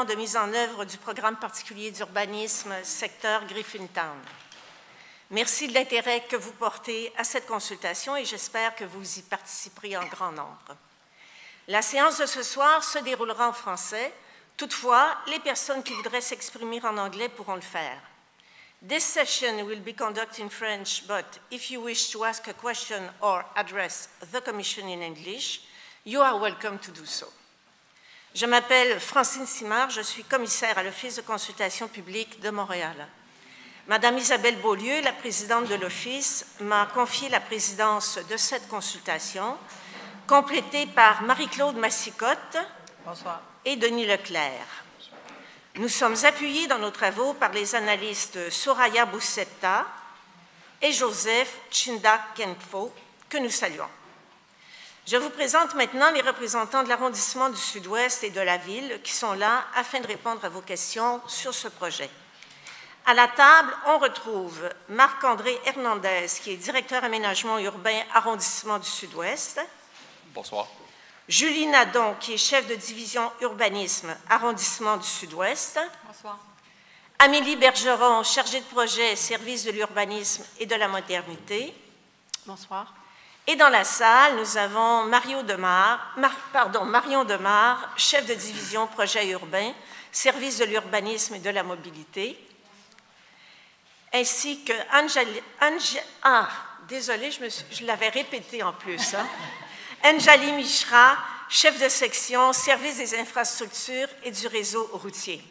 de mise en œuvre du programme particulier d'urbanisme secteur Griffintown. Merci de l'intérêt que vous portez à cette consultation et j'espère que vous y participerez en grand nombre. La séance de ce soir se déroulera en français. Toutefois, les personnes qui voudraient s'exprimer en anglais pourront le faire. This session will be conducted in French, but if you wish to ask a question or address the Commission in English, you are welcome to do so. Je m'appelle Francine Simard, je suis commissaire à l'Office de consultation publique de Montréal. Madame Isabelle Beaulieu, la présidente de l'Office, m'a confié la présidence de cette consultation, complétée par Marie-Claude Massicotte et Denis Leclerc. Nous sommes appuyés dans nos travaux par les analystes Soraya Boussetta et Joseph Chinda-Kenfo, que nous saluons. Je vous présente maintenant les représentants de l'arrondissement du Sud-Ouest et de la Ville qui sont là afin de répondre à vos questions sur ce projet. À la table, on retrouve Marc-André Hernandez, qui est directeur aménagement urbain arrondissement du Sud-Ouest. Bonsoir. Julie Nadon, qui est chef de division urbanisme arrondissement du Sud-Ouest. Bonsoir. Amélie Bergeron, chargée de projet service de l'urbanisme et de la modernité. Bonsoir. Et dans la salle, nous avons Marion Demare, chef de division projet urbain, service de l'urbanisme et de la mobilité, ainsi que désolée, je l'avais répété en plus, Anjali Mishra, chef de section, service des infrastructures et du réseau routier.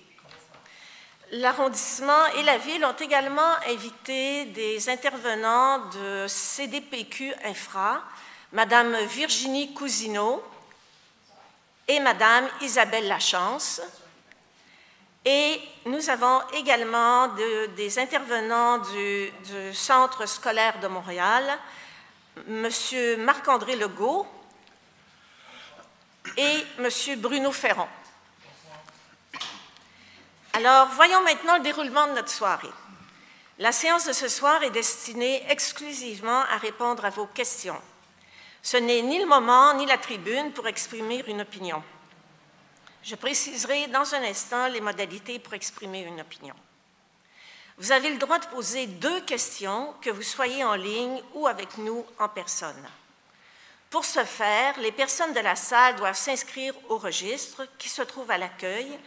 L'arrondissement et la Ville ont également invité des intervenants de CDPQ Infra, Madame Virginie Cousineau et Madame Isabelle Lachance. Et nous avons également des intervenants du Centre scolaire de Montréal, Monsieur Marc-André Legault et Monsieur Bruno Ferron. Alors, voyons maintenant le déroulement de notre soirée. La séance de ce soir est destinée exclusivement à répondre à vos questions. Ce n'est ni le moment ni la tribune pour exprimer une opinion. Je préciserai dans un instant les modalités pour exprimer une opinion. Vous avez le droit de poser 2 questions, que vous soyez en ligne ou avec nous en personne. Pour ce faire, les personnes de la salle doivent s'inscrire au registre qui se trouve à l'accueil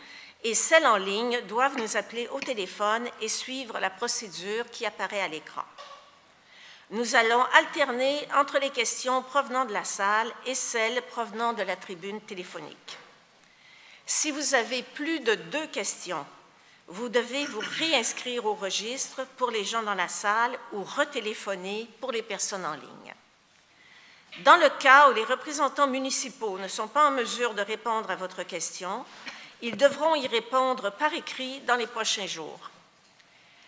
et celles en ligne doivent nous appeler au téléphone et suivre la procédure qui apparaît à l'écran. Nous allons alterner entre les questions provenant de la salle et celles provenant de la tribune téléphonique. Si vous avez plus de 2 questions, vous devez vous réinscrire au registre pour les gens dans la salle ou retéléphoner pour les personnes en ligne. Dans le cas où les représentants municipaux ne sont pas en mesure de répondre à votre question, ils devront y répondre par écrit dans les prochains jours.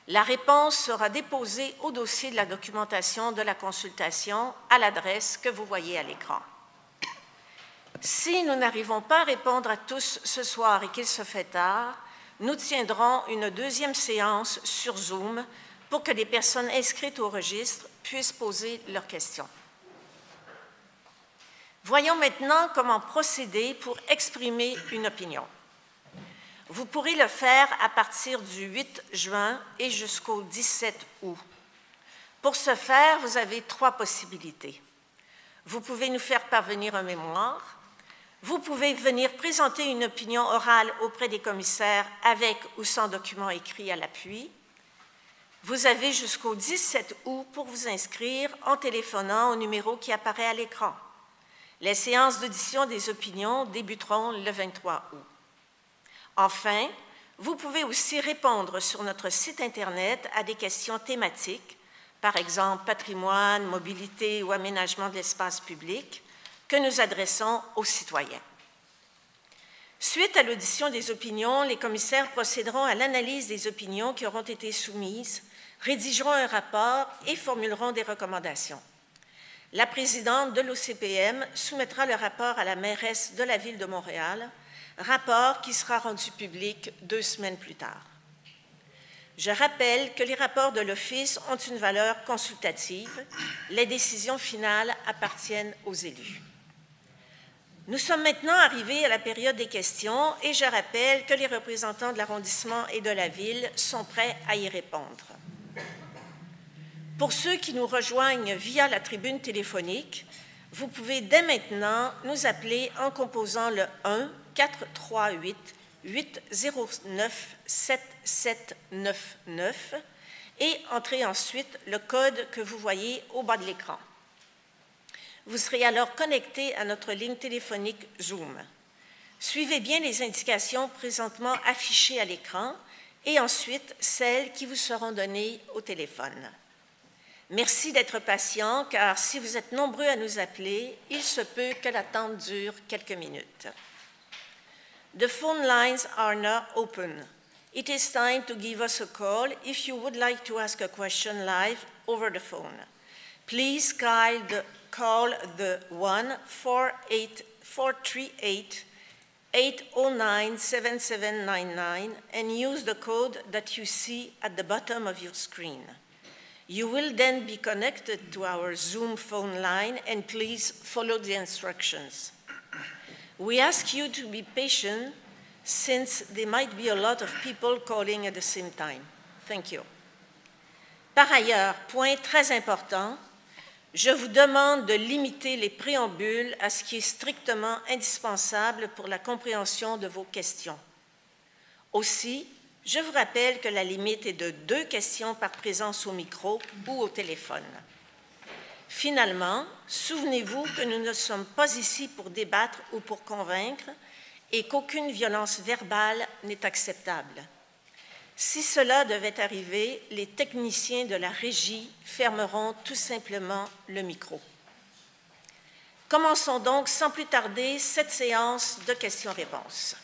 La réponse sera déposée au dossier de la documentation de la consultation à l'adresse que vous voyez à l'écran. Si nous n'arrivons pas à répondre à tous ce soir et qu'il se fait tard, nous tiendrons une 2e séance sur Zoom pour que les personnes inscrites au registre puissent poser leurs questions. Voyons maintenant comment procéder pour exprimer une opinion. Vous pourrez le faire à partir du 8 juin et jusqu'au 17 août. Pour ce faire, vous avez 3 possibilités. Vous pouvez nous faire parvenir un mémoire. Vous pouvez venir présenter une opinion orale auprès des commissaires avec ou sans document écrit à l'appui. Vous avez jusqu'au 17 août pour vous inscrire en téléphonant au numéro qui apparaît à l'écran. Les séances d'audition des opinions débuteront le 23 août. Enfin, vous pouvez aussi répondre sur notre site Internet à des questions thématiques, par exemple patrimoine, mobilité ou aménagement de l'espace public, que nous adressons aux citoyens. Suite à l'audition des opinions, les commissaires procéderont à l'analyse des opinions qui auront été soumises, rédigeront un rapport et formuleront des recommandations. La présidente de l'OCPM soumettra le rapport à la mairesse de la Ville de Montréal, rapport qui sera rendu public 2 semaines plus tard. Je rappelle que les rapports de l'Office ont une valeur consultative. Les décisions finales appartiennent aux élus. Nous sommes maintenant arrivés à la période des questions et je rappelle que les représentants de l'arrondissement et de la ville sont prêts à y répondre. Pour ceux qui nous rejoignent via la tribune téléphonique, vous pouvez dès maintenant nous appeler en composant le 1-438-809-7799 et entrer ensuite le code que vous voyez au bas de l'écran. Vous serez alors connecté à notre ligne téléphonique Zoom. Suivez bien les indications présentement affichées à l'écran et ensuite celles qui vous seront données au téléphone. Merci d'être patient, car si vous êtes nombreux à nous appeler, il se peut que l'attente dure quelques minutes. The phone lines are now open. It is time to give us a call if you would like to ask a question live over the phone. Please call the 1-438-809-7799 and use the code that you see at the bottom of your screen. You will then be connected to our Zoom phone line and please follow the instructions. We ask you to be patient since there might be a lot of people calling at the same time. Thank you. Par ailleurs, point très important, je vous demande de limiter les préambules à ce qui est strictement indispensable pour la compréhension de vos questions. Aussi, je vous rappelle que la limite est de 2 questions par présence au micro ou au téléphone. Finalement, souvenez-vous que nous ne sommes pas ici pour débattre ou pour convaincre et qu'aucune violence verbale n'est acceptable. Si cela devait arriver, les techniciens de la régie fermeront tout simplement le micro. Commençons donc sans plus tarder cette séance de questions-réponses.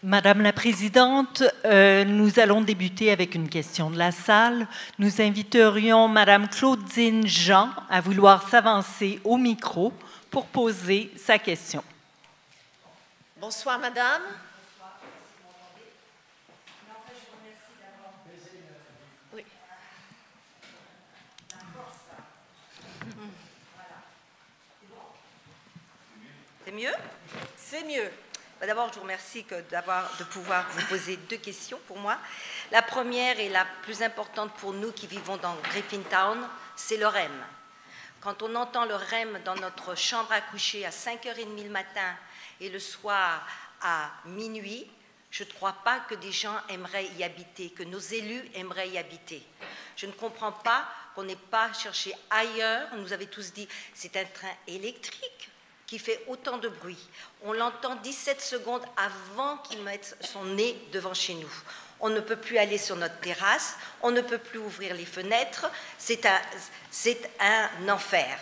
Madame la Présidente, nous allons débuter avec une question de la salle. Nous inviterions Madame Claudine Jean à vouloir s'avancer au micro pour poser sa question. Bonsoir, Madame. Oui. C'est mieux? C'est mieux. D'abord, je vous remercie de pouvoir vous poser 2 questions pour moi. La première et la plus importante pour nous qui vivons dans Griffintown, c'est le REM. Quand on entend le REM dans notre chambre à coucher à 5h30 le matin et le soir à minuit, je ne crois pas que des gens aimeraient y habiter, que nos élus aimeraient y habiter. Je ne comprends pas qu'on n'ait pas cherché ailleurs. On nous avait tous dit, c'est un train électrique qui fait autant de bruit. On l'entend 17 secondes avant qu'il mette son nez devant chez nous. On ne peut plus aller sur notre terrasse, on ne peut plus ouvrir les fenêtres, c'est un enfer.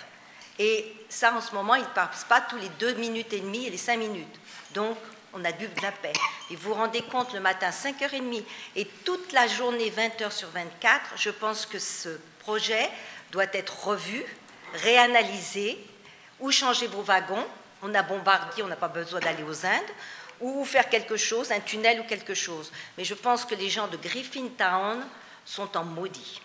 Et ça, en ce moment, il ne passe pas tous les 2 minutes et demie et les 5 minutes. Donc, on a dû de la paix. Et vous vous rendez compte, le matin, 5h30 et toute la journée, 20h sur 24, je pense que ce projet doit être revu, réanalysé, ou changer vos wagons, on a Bombardier, on n'a pas besoin d'aller aux Indes, ou faire quelque chose, un tunnel ou quelque chose. Mais je pense que les gens de Griffintown sont en maudit.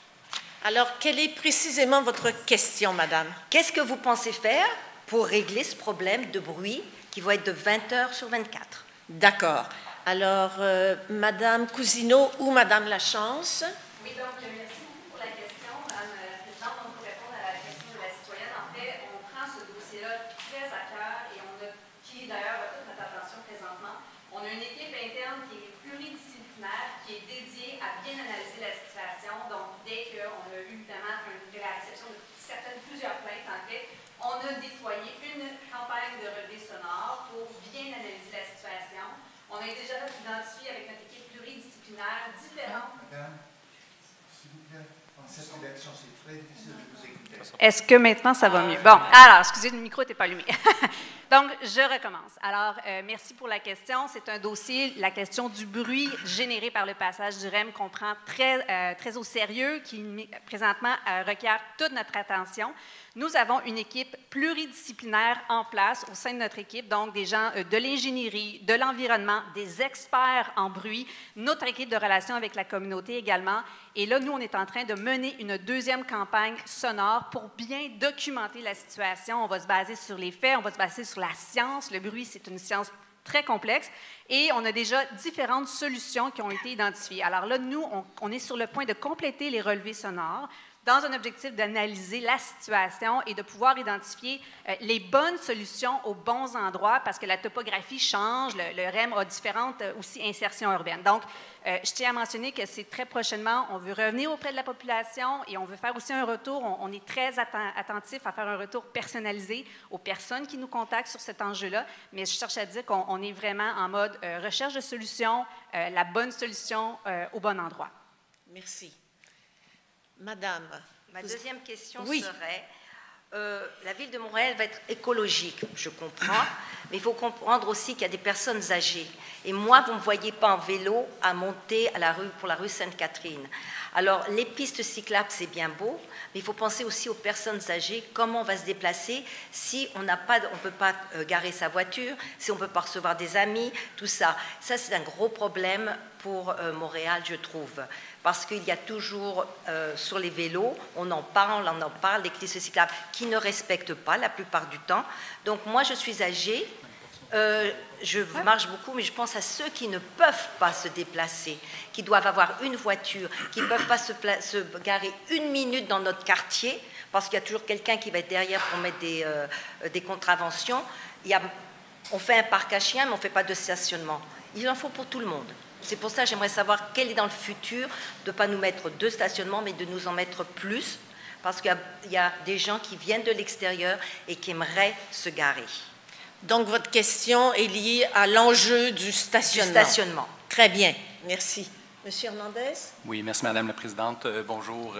Alors, quelle est précisément votre question, Madame? Qu'est-ce que vous pensez faire pour régler ce problème de bruit qui va être de 20h sur 24? D'accord. Alors, Madame Cousineau ou Madame Lachance? Oui, donc, merci beaucoup pour la question, Madame la Présidente. Donc, pour répondre à la question de la citoyenne, en fait, on prend ce dossier-là très à cœur et qui, d'ailleurs, a toute notre attention présentement. On a une équipe interne qui est pluridisciplinaire, qui est dédiée à bien analyser la situation. Donc, dès qu'on a eu, évidemment, la réception de plusieurs plaintes, en fait, on a déployé une campagne de relevés sonores pour bien analyser la situation. On a déjà identifié avec notre équipe pluridisciplinaire différentes... Madame, s'il vous plaît, en cette rédaction, c'est très difficile de vous écouter. Est-ce que maintenant, ça va mieux? Bon, alors, excusez, le micro n'était pas allumé. Donc, je recommence. Alors, merci pour la question. C'est un dossier, la question du bruit généré par le passage du REM qu'on prend très au sérieux, qui présentement requiert toute notre attention. Nous avons une équipe pluridisciplinaire en place au sein de notre équipe, donc des gens de l'ingénierie, de l'environnement, des experts en bruit, notre équipe de relations avec la communauté également. Et là, nous, on est en train de mener une une deuxième campagne sonore pour bien documenter la situation. On va se baser sur les faits, on va se baser sur la science. Le bruit, c'est une science très complexe et on a déjà différentes solutions qui ont été identifiées. Alors là, nous, on est sur le point de compléter les relevés sonores dans un objectif d'analyser la situation et de pouvoir identifier les bonnes solutions aux bons endroits parce que la topographie change, le REM a différentes aussi insertions urbaines. Donc, je tiens à mentionner que c'est très prochainement, on veut revenir auprès de la population et on veut faire aussi un retour, on est très attentif à faire un retour personnalisé aux personnes qui nous contactent sur cet enjeu-là, mais je cherche à dire qu'on est vraiment en mode recherche de solutions, la bonne solution au bon endroit. Merci. Madame. Ma deuxième question oui. serait, la ville de Montréal va être écologique, je comprends, mais il faut comprendre aussi qu'il y a des personnes âgées. Et moi, vous ne me voyez pas en vélo à monter pour la rue Sainte-Catherine. Alors, les pistes cyclables, c'est bien beau, mais il faut penser aussi aux personnes âgées, comment on va se déplacer si on ne peut pas garer sa voiture, si on ne peut pas recevoir des amis, tout ça. Ça, c'est un gros problème pour Montréal, je trouve. Parce qu'il y a toujours, sur les vélos, on en parle, les pistes cyclables qui ne respectent pas la plupart du temps. Donc, moi, je suis âgée. Je marche beaucoup, mais je pense à ceux qui ne peuvent pas se déplacer, qui doivent avoir une voiture, qui ne peuvent pas se garer une minute dans notre quartier, parce qu'il y a toujours quelqu'un qui va être derrière pour mettre des contraventions. On fait un parc à chiens, mais on ne fait pas de stationnement. Il en faut pour tout le monde. C'est pour ça que j'aimerais savoir quel est dans le futur, de ne pas nous mettre 2 stationnements, mais de nous en mettre plus, parce qu'il y a des gens qui viennent de l'extérieur et qui aimeraient se garer. Donc, votre question est liée à l'enjeu du stationnement. Du stationnement. Très bien, merci. Monsieur Hernandez? Oui, merci Madame la Présidente. Bonjour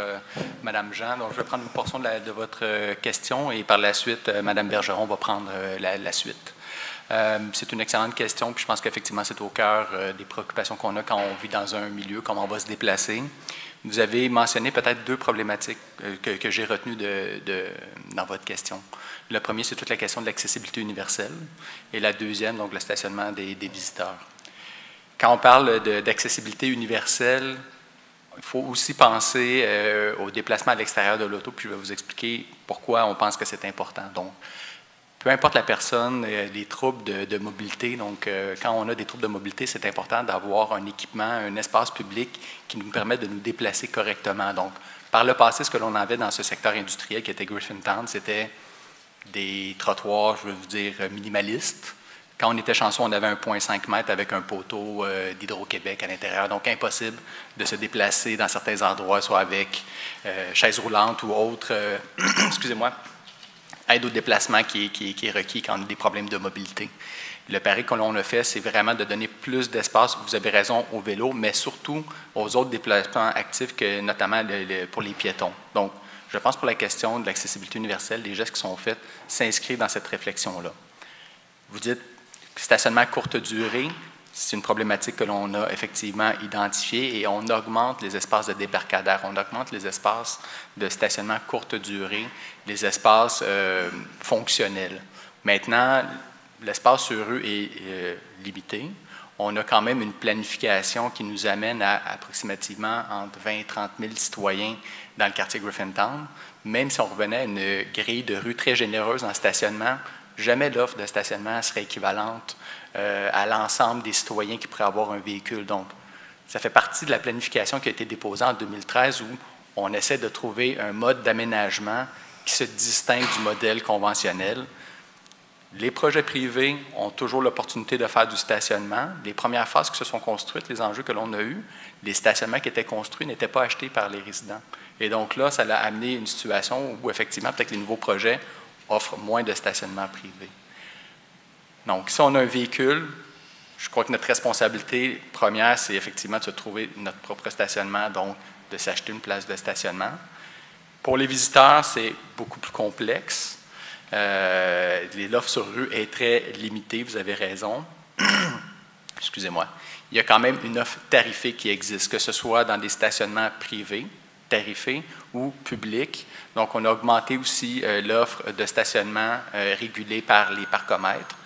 Madame Jean. Donc, je vais prendre une portion de votre question et par la suite, Madame Bergeron va prendre la suite. C'est une excellente question, puis je pense qu'effectivement, c'est au cœur des préoccupations qu'on a quand on vit dans un milieu, comment on va se déplacer. Vous avez mentionné peut-être 2 problématiques que j'ai retenues dans votre question. Le premier, c'est toute la question de l'accessibilité universelle, et la deuxième, donc le stationnement des visiteurs. Quand on parle d'accessibilité universelle, il faut aussi penser au déplacement à l'extérieur de l'auto, puis je vais vous expliquer pourquoi on pense que c'est important. Donc, peu importe la personne, les troubles de mobilité, donc quand on a des troubles de mobilité, c'est important d'avoir un équipement, un espace public qui nous permet de nous déplacer correctement. Donc, par le passé, ce que l'on avait dans ce secteur industriel qui était Griffintown, c'était des trottoirs, je veux vous dire, minimalistes. Quand on était chanceux, on avait 1,5 mètre avec un poteau d'Hydro-Québec à l'intérieur, donc impossible de se déplacer dans certains endroits, soit avec chaise roulante ou autre, excusez-moi, aide au déplacement qui est requis quand on a des problèmes de mobilité. Le pari que l'on a fait, c'est vraiment de donner plus d'espace, vous avez raison, au vélo, mais surtout aux autres déplacements actifs, que notamment pour les piétons. Donc, je pense pour la question de l'accessibilité universelle, les gestes qui sont faits s'inscrivent dans cette réflexion-là. Vous dites stationnement courte durée, c'est une problématique que l'on a effectivement identifiée et on augmente les espaces de débarcadère, on augmente les espaces de stationnement courte durée, les espaces fonctionnels. Maintenant, l'espace sur rue est limité. On a quand même une planification qui nous amène à approximativement entre 20 et 30 000 citoyens dans le quartier Griffintown. Même si on revenait à une grille de rue très généreuse en stationnement, jamais l'offre de stationnement serait équivalente à l'ensemble des citoyens qui pourraient avoir un véhicule. Donc, ça fait partie de la planification qui a été déposée en 2013 où on essaie de trouver un mode d'aménagement qui se distingue du modèle conventionnel. Les projets privés ont toujours l'opportunité de faire du stationnement. Les premières phases qui se sont construites, les enjeux que l'on a eus, les stationnements qui étaient construits n'étaient pas achetés par les résidents. Et donc là, ça a amené une situation où, effectivement, peut-être que les nouveaux projets offrent moins de stationnement privé. Donc, si on a un véhicule, je crois que notre responsabilité première, c'est effectivement de se trouver notre propre stationnement, donc de s'acheter une place de stationnement. Pour les visiteurs, c'est beaucoup plus complexe. L'offre sur rue est très limitée, vous avez raison. Excusez-moi. Il y a quand même une offre tarifée qui existe, que ce soit dans des stationnements privés, tarifés, ou publics. Donc, on a augmenté aussi l'offre de stationnement régulée par les parcomètres.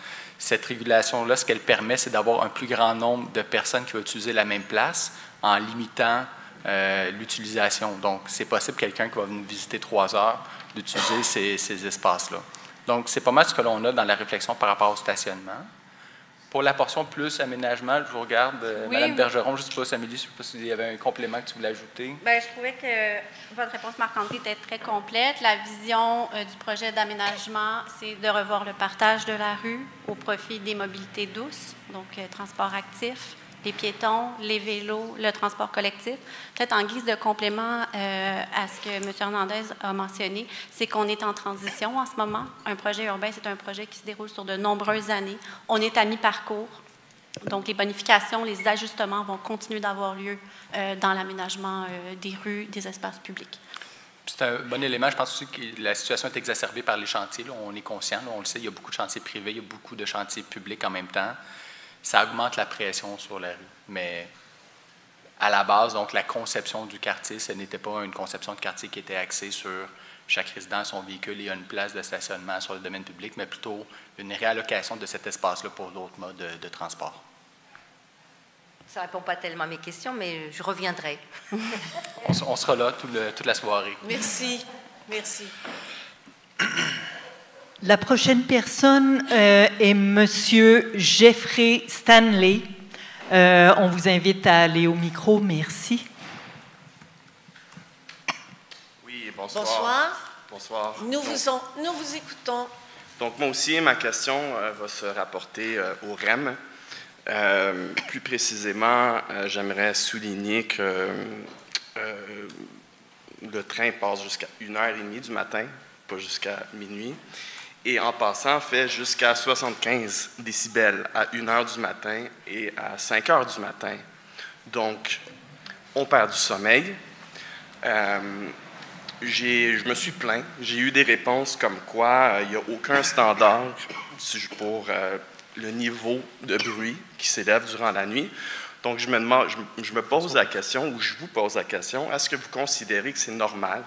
Cette régulation-là, ce qu'elle permet, c'est d'avoir un plus grand nombre de personnes qui vont utiliser la même place en limitant l'utilisation. Donc, c'est possible quelqu'un qui va venir visiter 3 heures d'utiliser ces espaces-là. Donc, c'est pas mal ce que l'on a dans la réflexion par rapport au stationnement. Pour la portion plus aménagement, je vous regarde, Oui, Mme Bergeron, je ne sais pas, Amélie, je ne sais pas s'il y avait un complément que tu voulais ajouter. Bien, je trouvais que votre réponse, Marc-André, était très complète. La vision du projet d'aménagement, c'est de revoir le partage de la rue au profit des mobilités douces, donc transport actif, les piétons, les vélos, le transport collectif. Peut-être en guise de complément à ce que M. Hernandez a mentionné, c'est qu'on est en transition en ce moment. Un projet urbain, c'est un projet qui se déroule sur de nombreuses années. On est à mi-parcours. Donc, les bonifications, les ajustements vont continuer d'avoir lieu dans l'aménagement des rues, des espaces publics. C'est un bon élément. Je pense aussi que la situation est exacerbée par les chantiers. Là, on est conscient, là, on le sait, il y a beaucoup de chantiers privés, il y a beaucoup de chantiers publics en même temps. Ça augmente la pression sur la rue. Mais à la base, donc, la conception du quartier, ce n'était pas une conception de quartier qui était axée sur chaque résident, son véhicule et une place de stationnement sur le domaine public, mais plutôt une réallocation de cet espace-là pour d'autres modes de transport. Ça ne répond pas tellement à mes questions, mais je reviendrai. On sera là toute la soirée. Merci. Merci. La prochaine personne est Monsieur Jeffrey Stanley. On vous invite à aller au micro. Merci. Oui, bonsoir. Bonsoir. Bonsoir. Nous vous écoutons. Donc, moi aussi, ma question va se rapporter au REM. Plus précisément, j'aimerais souligner que le train passe jusqu'à 1h30 du matin, pas jusqu'à minuit. Et en passant, fait jusqu'à 75 décibels à 1h du matin et à 5h du matin. Donc, on perd du sommeil. Je me suis plaint. J'ai eu des réponses comme quoi il n'y a aucun standard pour le niveau de bruit qui s'élève durant la nuit. Donc, je me pose la question, ou je vous pose la question, est-ce que vous considérez que c'est normal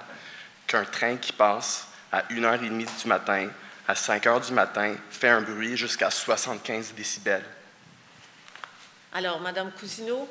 qu'un train qui passe à 1h30 du matin, à 5h du matin, fait un bruit jusqu'à 75 décibels? Alors, Madame Cousineau.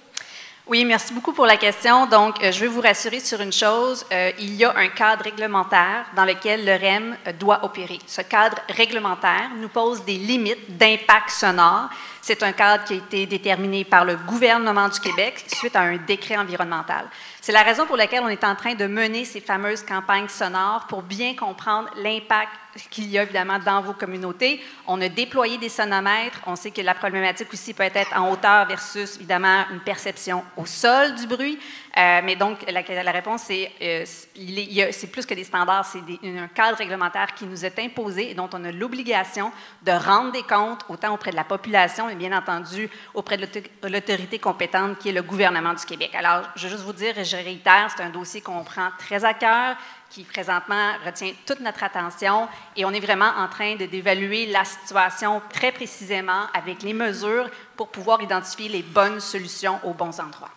Oui, merci beaucoup pour la question. Donc, je veux vous rassurer sur une chose. Il y a un cadre réglementaire dans lequel le REM doit opérer. Ce cadre réglementaire nous pose des limites d'impact sonore. C'est un cadre qui a été déterminé par le gouvernement du Québec suite à un décret environnemental. C'est la raison pour laquelle on est en train de mener ces fameuses campagnes sonores pour bien comprendre l'impact qu'il y a évidemment dans vos communautés. On a déployé des sonomètres. On sait que la problématique aussi peut être en hauteur versus évidemment une perception au sol du bruit. Mais donc, la réponse, c'est plus que des standards, c'est un cadre réglementaire qui nous est imposé et dont on a l'obligation de rendre des comptes autant auprès de la population et bien entendu auprès de l'autorité compétente qui est le gouvernement du Québec. Alors, je veux juste vous dire, et je réitère, c'est un dossier qu'on prend très à cœur, qui présentement retient toute notre attention et on est vraiment en train d'évaluer la situation très précisément avec les mesures pour pouvoir identifier les bonnes solutions aux bons endroits.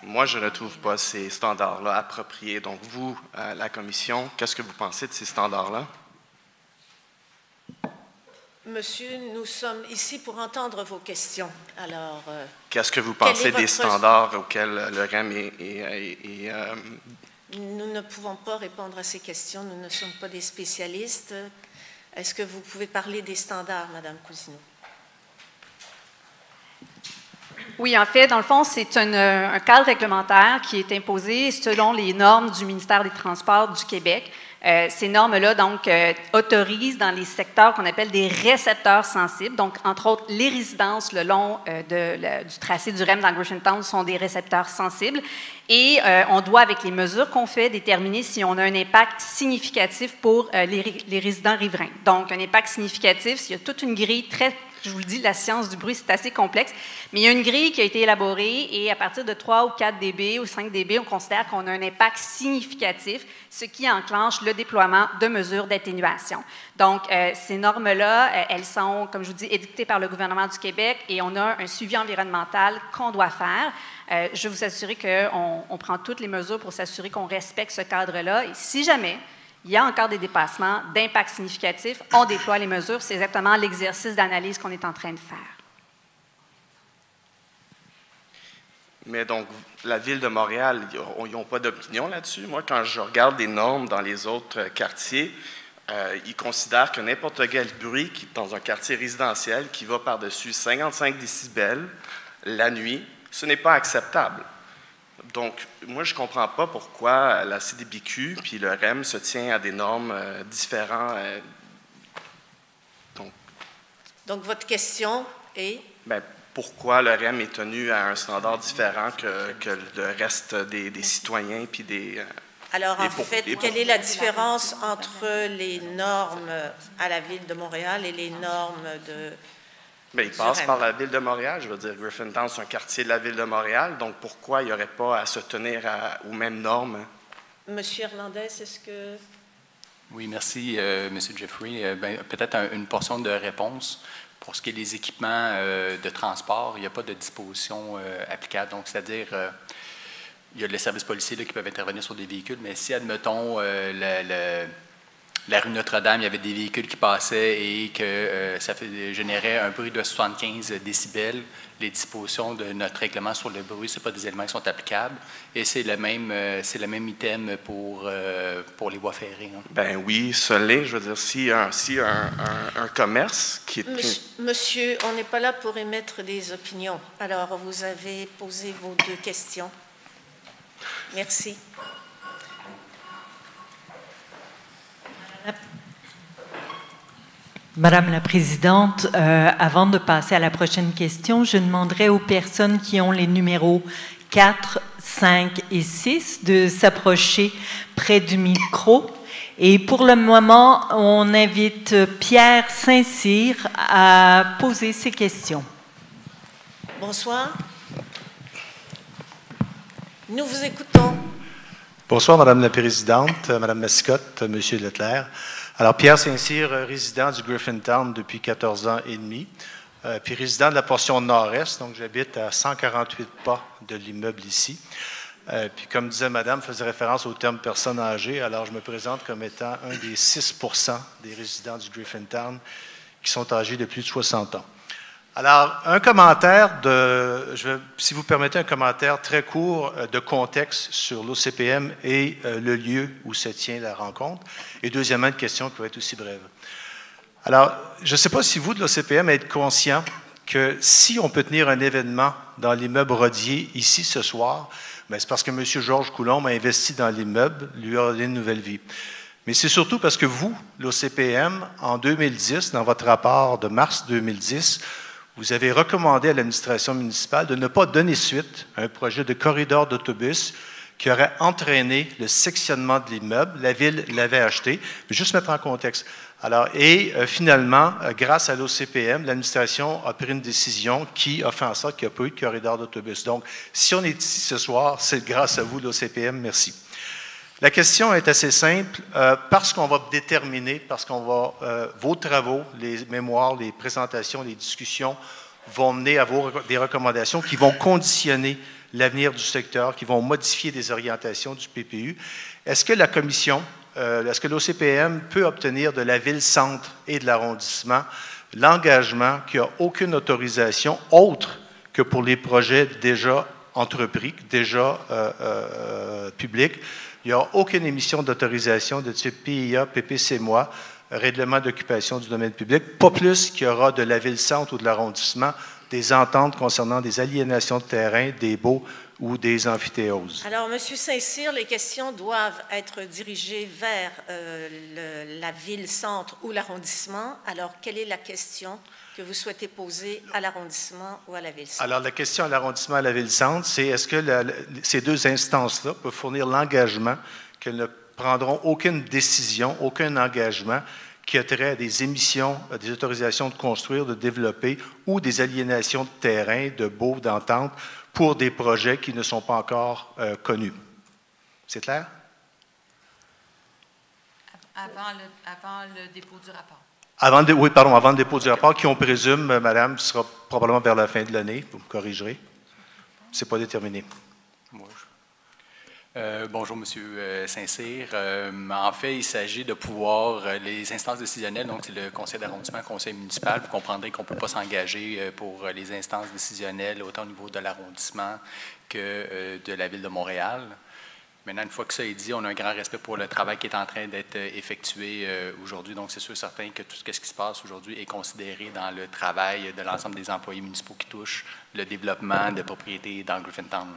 Moi, je ne trouve pas ces standards-là appropriés. Donc, vous, la Commission, qu'est-ce que vous pensez de ces standards-là? Monsieur, nous sommes ici pour entendre vos questions. Alors, qu'est-ce que vous pensez des standards auxquels le REM est Nous ne pouvons pas répondre à ces questions. Nous ne sommes pas des spécialistes. Est-ce que vous pouvez parler des standards, Madame Cousineau? Oui, en fait, dans le fond, c'est un cadre réglementaire qui est imposé selon les normes du ministère des Transports du Québec. Ces normes-là, donc, autorisent dans les secteurs qu'on appelle des récepteurs sensibles. Donc, entre autres, les résidences le long du tracé du REM dans Griffintown sont des récepteurs sensibles. Et on doit, avec les mesures qu'on fait, déterminer si on a un impact significatif pour les résidents riverains. Donc, un impact significatif, il y a toute une grille très... Je vous le dis, la science du bruit, c'est assez complexe, mais il y a une grille qui a été élaborée et à partir de 3 ou 4 dB ou 5 dB, on considère qu'on a un impact significatif, ce qui enclenche le déploiement de mesures d'atténuation. Donc, ces normes-là, elles sont, comme je vous dis, édictées par le gouvernement du Québec et on a un suivi environnemental qu'on doit faire. Je veux vous assurer qu'on prend toutes les mesures pour s'assurer qu'on respecte ce cadre-là et si jamais il y a encore des dépassements d'impact significatif, on déploie les mesures. C'est exactement l'exercice d'analyse qu'on est en train de faire. Mais donc, la Ville de Montréal, ils n'ont pas d'opinion là-dessus. Moi, quand je regarde des normes dans les autres quartiers, ils considèrent que n'importe quel bruit dans un quartier résidentiel qui va par-dessus 55 décibels la nuit, ce n'est pas acceptable. Donc, moi, je ne comprends pas pourquoi la CDBQ puis le REM se tient à des normes différentes. Donc, votre question est? Bien, pourquoi le REM est tenu à un standard différent que le reste des citoyens puis des... Alors, en fait, quelle est la différence entre les normes à la Ville de Montréal et les normes de... Bien, ils passent par la Ville de Montréal. Je veux dire, Griffintown, c'est un quartier de la Ville de Montréal. Donc, pourquoi il n'y aurait pas à se tenir aux mêmes normes? Monsieur Hernandez, est-ce que... Oui, merci, M. Jeffrey. Peut-être une portion de réponse. Pour ce qui est des équipements de transport, il n'y a pas de disposition applicable. Donc, c'est-à-dire, il y a les services policiers là, qui peuvent intervenir sur des véhicules, mais si, admettons, la rue Notre-Dame, il y avait des véhicules qui passaient et que ça générait un bruit de 75 décibels, les dispositions de notre règlement sur le bruit, ce pas des éléments qui sont applicables. Et c'est le même item pour les voies ferrées. Hein. Ben oui, ça l'est. Je veux dire, si un commerce qui est... Monsieur, on n'est pas là pour émettre des opinions. Alors, vous avez posé vos 2 questions. Merci. Madame la Présidente, avant de passer à la prochaine question, je demanderai aux personnes qui ont les numéros 4, 5 et 6 de s'approcher près du micro. Et pour le moment, on invite Pierre Saint-Cyr à poser ses questions. Bonsoir. Nous vous écoutons. Bonsoir, Madame la Présidente, Madame Mascotte, Monsieur Leclerc. Alors, Pierre Saint-Cyr, résident du Griffintown depuis 14 ans et demi, puis résident de la portion nord-est, donc j'habite à 148 pas de l'immeuble ici. Puis comme disait Madame, faisait référence au terme personne âgée, alors je me présente comme étant un des 6 % des résidents du Griffintown qui sont âgés de plus de 60 ans. Alors, un commentaire si vous permettez, un commentaire très court de contexte sur l'OCPM et le lieu où se tient la rencontre. Et deuxièmement, une question qui va être aussi brève. Alors, je ne sais pas si vous, de l'OCPM, êtes conscient que si on peut tenir un événement dans l'immeuble Rodier ici ce soir, c'est parce que M. Georges Coulombe a investi dans l'immeuble, lui a donné une nouvelle vie. Mais c'est surtout parce que vous, l'OCPM, en 2010, dans votre rapport de mars 2010, vous avez recommandé à l'administration municipale de ne pas donner suite à un projet de corridor d'autobus qui aurait entraîné le sectionnement de l'immeuble. La Ville l'avait acheté. Mais juste mettre en contexte. Alors, finalement, grâce à l'OCPM, l'administration a pris une décision qui a fait en sorte qu'il n'y a pas eu de corridor d'autobus. Donc, si on est ici ce soir, c'est grâce à vous, l'OCPM. Merci. La question est assez simple, parce qu'on va déterminer, parce qu'on va, vos travaux, les mémoires, les présentations, les discussions vont mener à des recommandations qui vont conditionner l'avenir du secteur, qui vont modifier des orientations du PPU. Est-ce que la Commission, est-ce que l'OCPM peut obtenir de la Ville-Centre et de l'arrondissement l'engagement qu'il n'y a aucune autorisation autre que pour les projets déjà entrepris, déjà publics? Il n'y a aucune émission d'autorisation de type PIA, PPC-MOI, règlement d'occupation du domaine public, pas plus qu'il y aura de la Ville-Centre ou de l'arrondissement des ententes concernant des aliénations de terrain, des baux ou des amphithéoses. Alors, M. Saint-Cyr, les questions doivent être dirigées vers la Ville-Centre ou l'arrondissement. Alors, quelle est la question que vous souhaitez poser à l'arrondissement ou à la Ville-Centre? Alors, la question à l'arrondissement et à la Ville-Centre, c'est est-ce que ces 2 instances-là peuvent fournir l'engagement qu'elles ne prendront aucune décision, aucun engagement qui a trait à des émissions, à des autorisations de construire, de développer ou des aliénations de terrain, de baux, d'entente pour des projets qui ne sont pas encore connus. C'est clair? Avant le dépôt du rapport. Avant le dépôt du rapport, qui on présume, Madame, sera probablement vers la fin de l'année. Vous me corrigerez. Ce n'est pas déterminé. Bonjour, M. Saint-Cyr. En fait, il s'agit de pouvoir, les instances décisionnelles, donc c'est le conseil d'arrondissement, le conseil municipal, vous comprendrez qu'on ne peut pas s'engager pour les instances décisionnelles autant au niveau de l'arrondissement que de la Ville de Montréal. Maintenant, une fois que ça est dit, on a un grand respect pour le travail qui est en train d'être effectué aujourd'hui. Donc, c'est sûr et certain que tout ce qui se passe aujourd'hui est considéré dans le travail de l'ensemble des employés municipaux qui touchent le développement de propriétés dans Griffintown.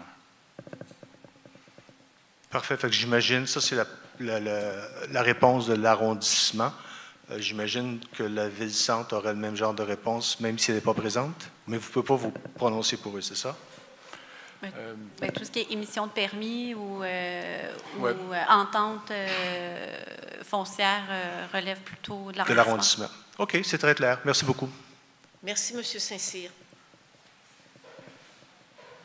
Parfait. Fait que j'imagine, ça c'est la réponse de l'arrondissement. J'imagine que la Ville-Centre aurait le même genre de réponse, même si elle n'est pas présente. Mais vous ne pouvez pas vous prononcer pour eux, c'est ça? Tout ce qui est émission de permis ou entente foncière relève plutôt de l'arrondissement. De l'arrondissement. OK, c'est très clair. Merci beaucoup. Merci, M. Saint-Cyr.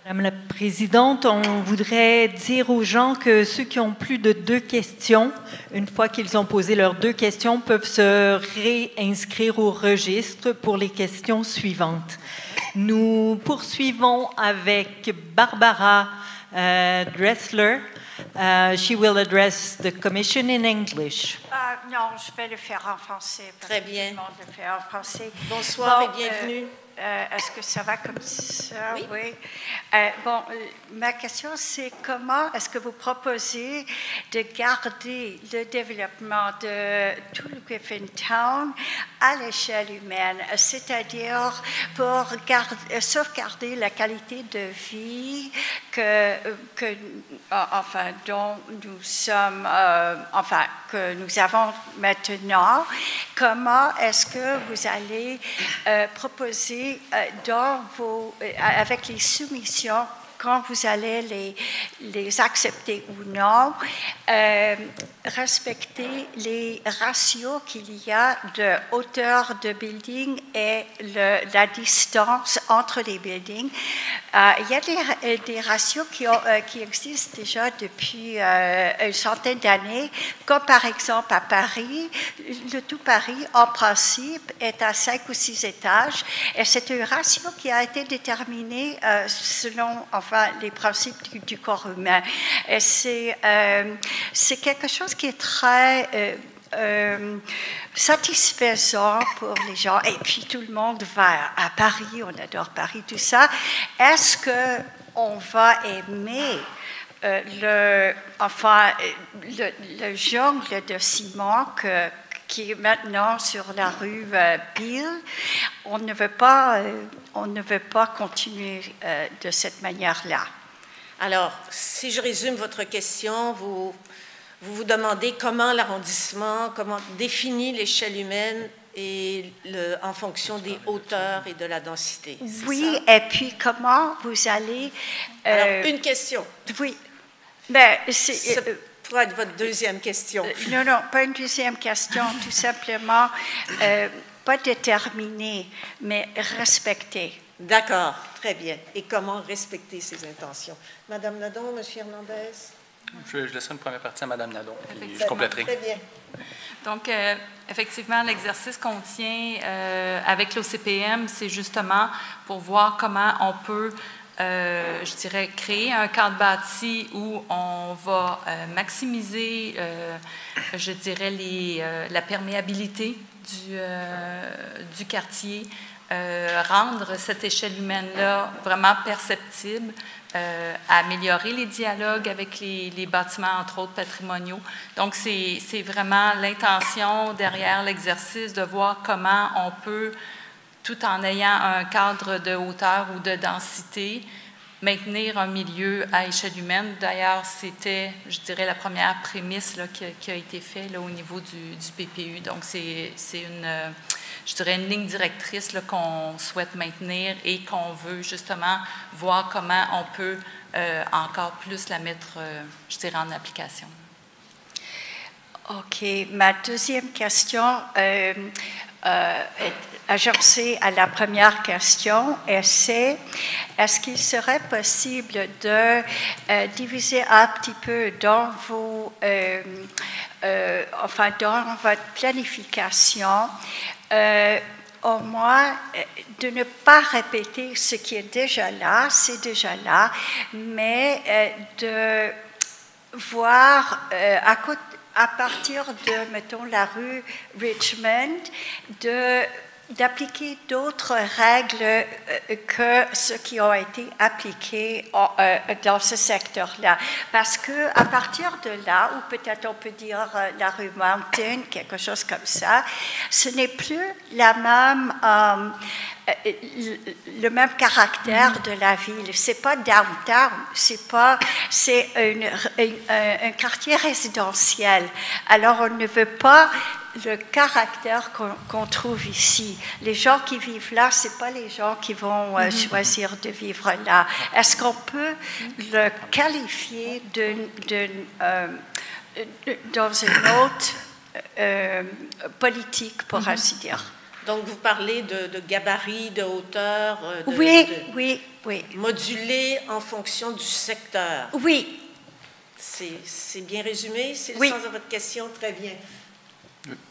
Madame la Présidente, on voudrait dire aux gens que ceux qui ont plus de 2 questions, une fois qu'ils ont posé leurs 2 questions, peuvent se réinscrire au registre pour les questions suivantes. Nous poursuivons avec Barbara Dressler. She will address the Commission in English. Non, je vais le faire en français. Très bien. Le faire en français. Bonsoir et bienvenue. Est-ce que ça va comme ça? Oui. Oui. Ma question, c'est comment est-ce que vous proposez de garder le développement de tout le Griffintown à l'échelle humaine, c'est-à-dire pour sauvegarder la qualité de vie dont nous sommes, que nous avons maintenant. Comment est-ce que vous allez proposer avec les soumissions, quand vous allez les accepter ou non, respecter les ratios qu'il y a de hauteur de building et la distance entre les buildings. Il y a des ratios qui existent déjà depuis une centaine d'années, comme par exemple à Paris. Le tout Paris, en principe, est à 5 ou 6 étages, et c'est un ratio qui a été déterminé selon les principes du corps humain. Et c'est quelque chose qui est très satisfaisant pour les gens. Et puis tout le monde va à Paris, on adore Paris, tout ça. Est-ce qu'on va aimer le jungle de ciment qui est maintenant sur la rue Beale? On ne veut pas continuer de cette manière-là. Alors, si je résume votre question, vous demandez comment l'arrondissement, comment définit l'échelle humaine et en fonction des hauteurs et de la densité. Oui, ça? Et puis comment vous allez... Alors, une question. Oui. Ben, ça pourrait être votre deuxième question. Non, pas une deuxième question, tout simplement, pas déterminer, mais respecter. D'accord, très bien. Et comment respecter ses intentions? Madame Nadon, Monsieur Hernandez? Je laisserai une première partie à Mme Nadon, puis je compléterai. Très bien. Donc, effectivement, l'exercice qu'on tient avec l'OCPM, c'est justement pour voir comment on peut, je dirais, créer un cadre bâti où on va maximiser, je dirais, la perméabilité du quartier, rendre cette échelle humaine-là vraiment perceptible, améliorer les dialogues avec les bâtiments, entre autres patrimoniaux. Donc, c'est vraiment l'intention derrière l'exercice de voir comment on peut, tout en ayant un cadre de hauteur ou de densité, maintenir un milieu à échelle humaine. D'ailleurs, c'était, je dirais, la première prémisse là, qui a été faite là, au niveau du PPU. Donc, c'est je dirais, une ligne directrice qu'on souhaite maintenir et qu'on veut justement voir comment on peut encore plus la mettre, je dirais, en application. OK. Ma deuxième question est agencée à la première question, et c'est: est-ce qu'il serait possible de diviser un petit peu dans dans votre planification, au moins de ne pas répéter ce qui est déjà là, c'est déjà là, mais voir à partir de, mettons, la rue Richmond, d'appliquer d'autres règles que ceux qui ont été appliquées dans ce secteur-là. Parce qu'à partir de là, ou peut-être on peut dire la rue Mountain, quelque chose comme ça, ce n'est plus le même caractère de la ville. C'est pas downtown, c'est un quartier résidentiel. Alors on ne veut pas le caractère qu'on trouve ici. Les gens qui vivent là, c'est pas les gens qui vont choisir de vivre là. Est-ce qu'on peut le qualifier dans une autre politique, pour ainsi dire? Donc, vous parlez de gabarit, de hauteur, oui. modulé en fonction du secteur. Oui. C'est bien résumé? C'est le sens de votre question? Très bien.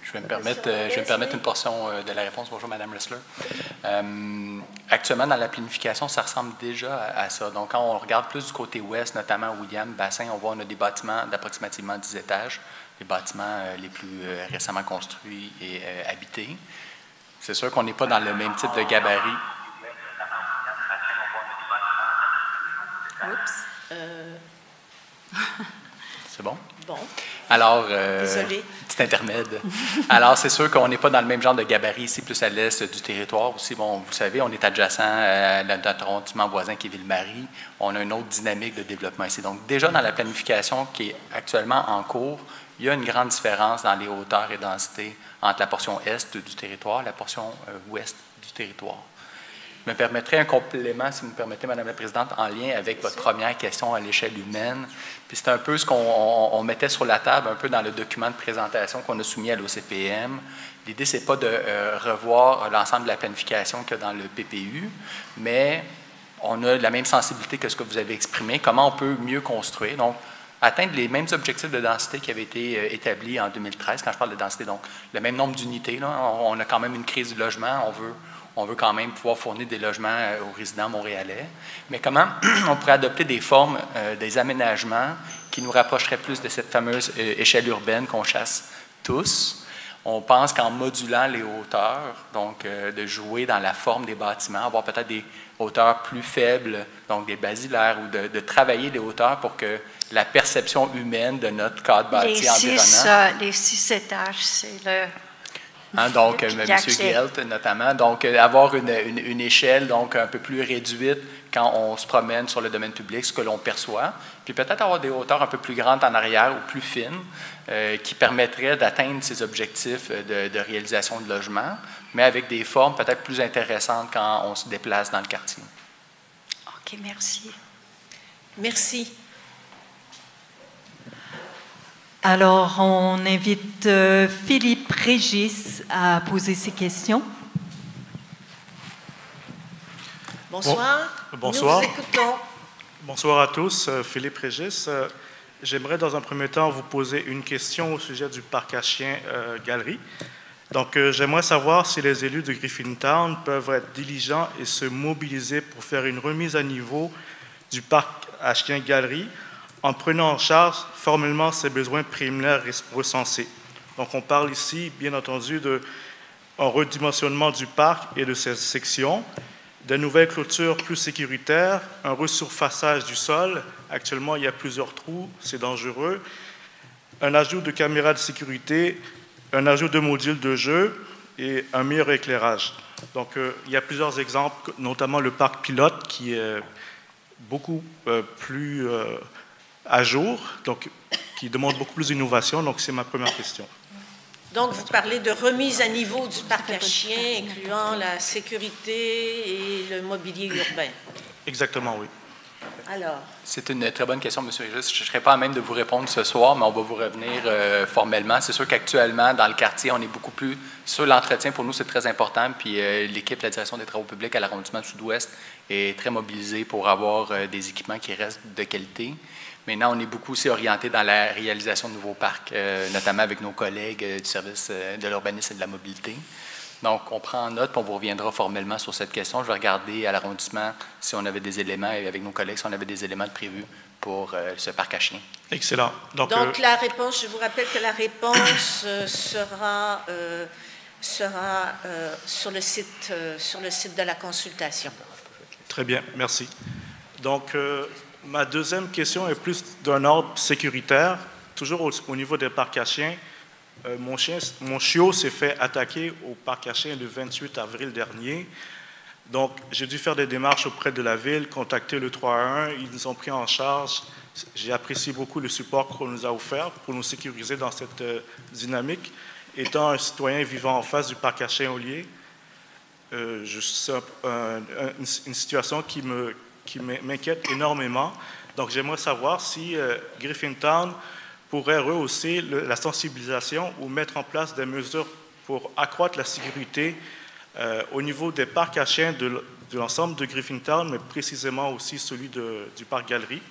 Je vais me permettre une portion de la réponse. Bonjour, Mme Ressler. Actuellement, dans la planification, ça ressemble déjà à ça. Donc, quand on regarde plus du côté ouest, notamment William, Bassin, on voit qu'on a des bâtiments d'approximativement 10 étages, les bâtiments les plus récemment construits et habités. C'est sûr qu'on n'est pas dans le même type de gabarit. Oups. C'est bon? Bon. Alors, désolé. Petit intermède. Alors, c'est sûr qu'on n'est pas dans le même genre de gabarit ici, plus à l'est du territoire aussi. Bon, vous savez, on est adjacent à notre arrondissement voisin qui est Ville-Marie. On a une autre dynamique de développement ici. Donc, déjà dans la planification qui est actuellement en cours, il y a une grande différence dans les hauteurs et densités entre la portion est du territoire et la portion ouest du territoire. Je me permettrai un complément, si vous me permettez, Madame la Présidente, en lien avec votre première question à l'échelle humaine. Puis c'est un peu ce qu'on mettait sur la table, un peu dans le document de présentation qu'on a soumis à l'OCPM. L'idée, ce n'est pas de revoir l'ensemble de la planification qu'il y a dans le PPU, mais on a la même sensibilité que ce que vous avez exprimé, comment on peut mieux construire. Donc, atteindre les mêmes objectifs de densité qui avaient été établis en 2013. Quand je parle de densité, donc le même nombre d'unités. On a quand même une crise du logement. On veut quand même pouvoir fournir des logements aux résidents montréalais. Mais comment on pourrait adopter des formes, des aménagements qui nous rapprocheraient plus de cette fameuse échelle urbaine qu'on chasse tous? On pense qu'en modulant les hauteurs, donc de jouer dans la forme des bâtiments, avoir peut-être des hauteurs plus faibles, donc des basilaires, ou de travailler des hauteurs pour que la perception humaine de notre cadre bâti environnant. Les 6 étages, c'est le... Donc, M. Gelt, notamment. Donc, avoir une échelle donc, un peu plus réduite quand on se promène sur le domaine public, ce que l'on perçoit. Puis peut-être avoir des hauteurs un peu plus grandes en arrière ou plus fines qui permettraient d'atteindre ces objectifs de réalisation de logement, mais avec des formes peut-être plus intéressantes quand on se déplace dans le quartier. OK, merci. Merci. Alors, on invite Philippe Régis à poser ses questions. Bonsoir. Bonsoir. Nous vous écoutons. Bonsoir à tous. Philippe Régis. J'aimerais dans un premier temps vous poser une question au sujet du parc à chiens Galerie. Donc, j'aimerais savoir si les élus de Griffintown peuvent être diligents et se mobiliser pour faire une remise à niveau du parc à chiens Galerie en prenant en charge formellement ses besoins préliminaires recensés. Donc, on parle ici, bien entendu, d'un redimensionnement du parc et de ses sections, de nouvelles clôtures plus sécuritaires, un resurfaçage du sol. Actuellement, il y a plusieurs trous, c'est dangereux. Un ajout de caméras de sécurité, un ajout de modules de jeu et un meilleur éclairage. Donc, il y a plusieurs exemples, notamment le parc pilote qui est beaucoup plus à jour, donc qui demande beaucoup plus d'innovation. Donc, c'est ma première question. Donc, vous parlez de remise à niveau du parc à chiens, incluant la sécurité et le mobilier urbain. Exactement, oui. Alors. C'est une très bonne question, M. Régis. Je ne serai pas à même de vous répondre ce soir, mais on va vous revenir formellement. C'est sûr qu'actuellement, dans le quartier, on est beaucoup plus sur l'entretien. Pour nous, c'est très important. Puis l'équipe de la direction des travaux publics à l'arrondissement Sud-Ouest est très mobilisée pour avoir des équipements qui restent de qualité. Maintenant, on est beaucoup aussi orienté dans la réalisation de nouveaux parcs, notamment avec nos collègues du service de l'urbanisme et de la mobilité. Donc, on prend en note, puis on vous reviendra formellement sur cette question. Je vais regarder à l'arrondissement si on avait des éléments, et avec nos collègues, si on avait des éléments prévus pour ce parc à chiens. Excellent. Donc la réponse, je vous rappelle que la réponse sera sur le site de la consultation. Très bien, merci. Donc, ma deuxième question est plus d'un ordre sécuritaire. Toujours au niveau des parcs à chiens, mon chiot s'est fait attaquer au parc à chiens le 28 avril dernier. Donc, j'ai dû faire des démarches auprès de la ville, contacter le 311. Ils nous ont pris en charge. J'ai apprécié beaucoup le support qu'on nous a offert pour nous sécuriser dans cette dynamique. Étant un citoyen vivant en face du parc à chiens Ollier, c'est une situation qui m'inquiète énormément. Donc, j'aimerais savoir si Griffintown pourrait rehausser la sensibilisation ou mettre en place des mesures pour accroître la sécurité au niveau des parcs à chiens de l'ensemble de Griffintown, mais précisément aussi celui du parc Galerie.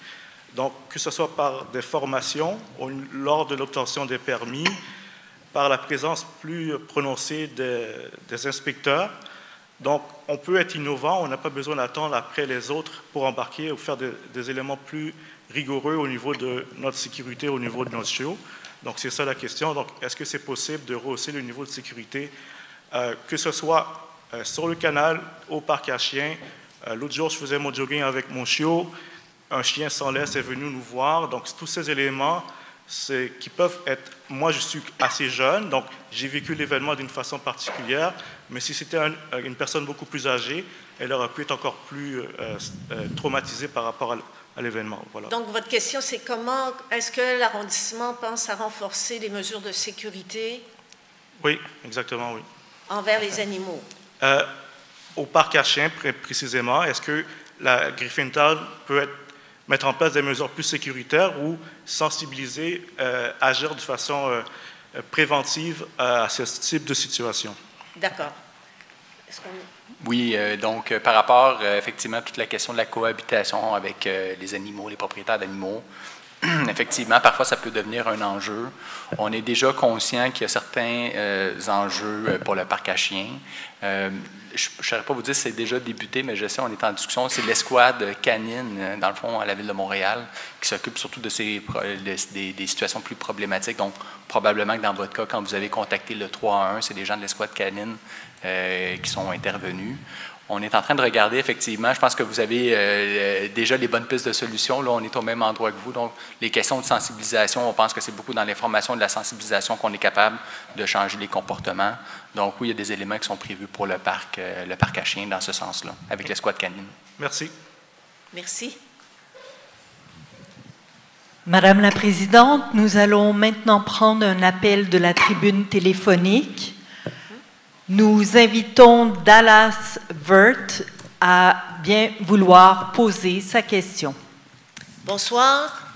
Donc, que ce soit par des formations lors de l'obtention des permis, par la présence plus prononcée des inspecteurs. Donc, on peut être innovant, on n'a pas besoin d'attendre après les autres pour embarquer ou faire des éléments plus rigoureux au niveau de notre sécurité, au niveau de notre chiot. Donc, c'est ça la question. Donc, est-ce que c'est possible de rehausser le niveau de sécurité, que ce soit sur le canal, au parc à chiens? L'autre jour, je faisais mon jogging avec mon chiot. Un chien sans laisse est venu nous voir. Donc, tous ces éléments qui peuvent être... Moi, je suis assez jeune, donc j'ai vécu l'événement d'une façon particulière, mais si c'était une personne beaucoup plus âgée, elle aurait pu être encore plus traumatisée par rapport à l'événement. Voilà. Donc, votre question, c'est comment est-ce que l'arrondissement pense à renforcer les mesures de sécurité? Oui, exactement, oui. Envers les animaux? Au parc à chiens, précisément, est-ce que la Griffintown peut mettre en place des mesures plus sécuritaires ou sensibiliser, agir de façon préventive à ce type de situation? D'accord. Oui, donc par rapport effectivement à toute la question de la cohabitation avec les animaux, les propriétaires d'animaux, effectivement, parfois ça peut devenir un enjeu. On est déjà conscient qu'il y a certains enjeux pour le parc à chiens. Je ne saurais pas vous dire si c'est déjà débuté, mais je sais, on est en discussion. C'est l'escouade canine, dans le fond, à la Ville de Montréal, qui s'occupe surtout de des situations plus problématiques. Donc, probablement que dans votre cas, quand vous avez contacté le 311, c'est des gens de l'escouade canine qui sont intervenus. On est en train de regarder, effectivement, je pense que vous avez déjà les bonnes pistes de solutions. Là, on est au même endroit que vous. Donc, les questions de sensibilisation, on pense que c'est beaucoup dans l'information de la sensibilisation qu'on est capable de changer les comportements. Donc, oui, il y a des éléments qui sont prévus pour le parc à chiens dans ce sens-là, avec l'escouade canine. Merci. Merci. Madame la Présidente, nous allons maintenant prendre un appel de la tribune téléphonique. Nous invitons Dallas Vert à bien vouloir poser sa question. Bonsoir.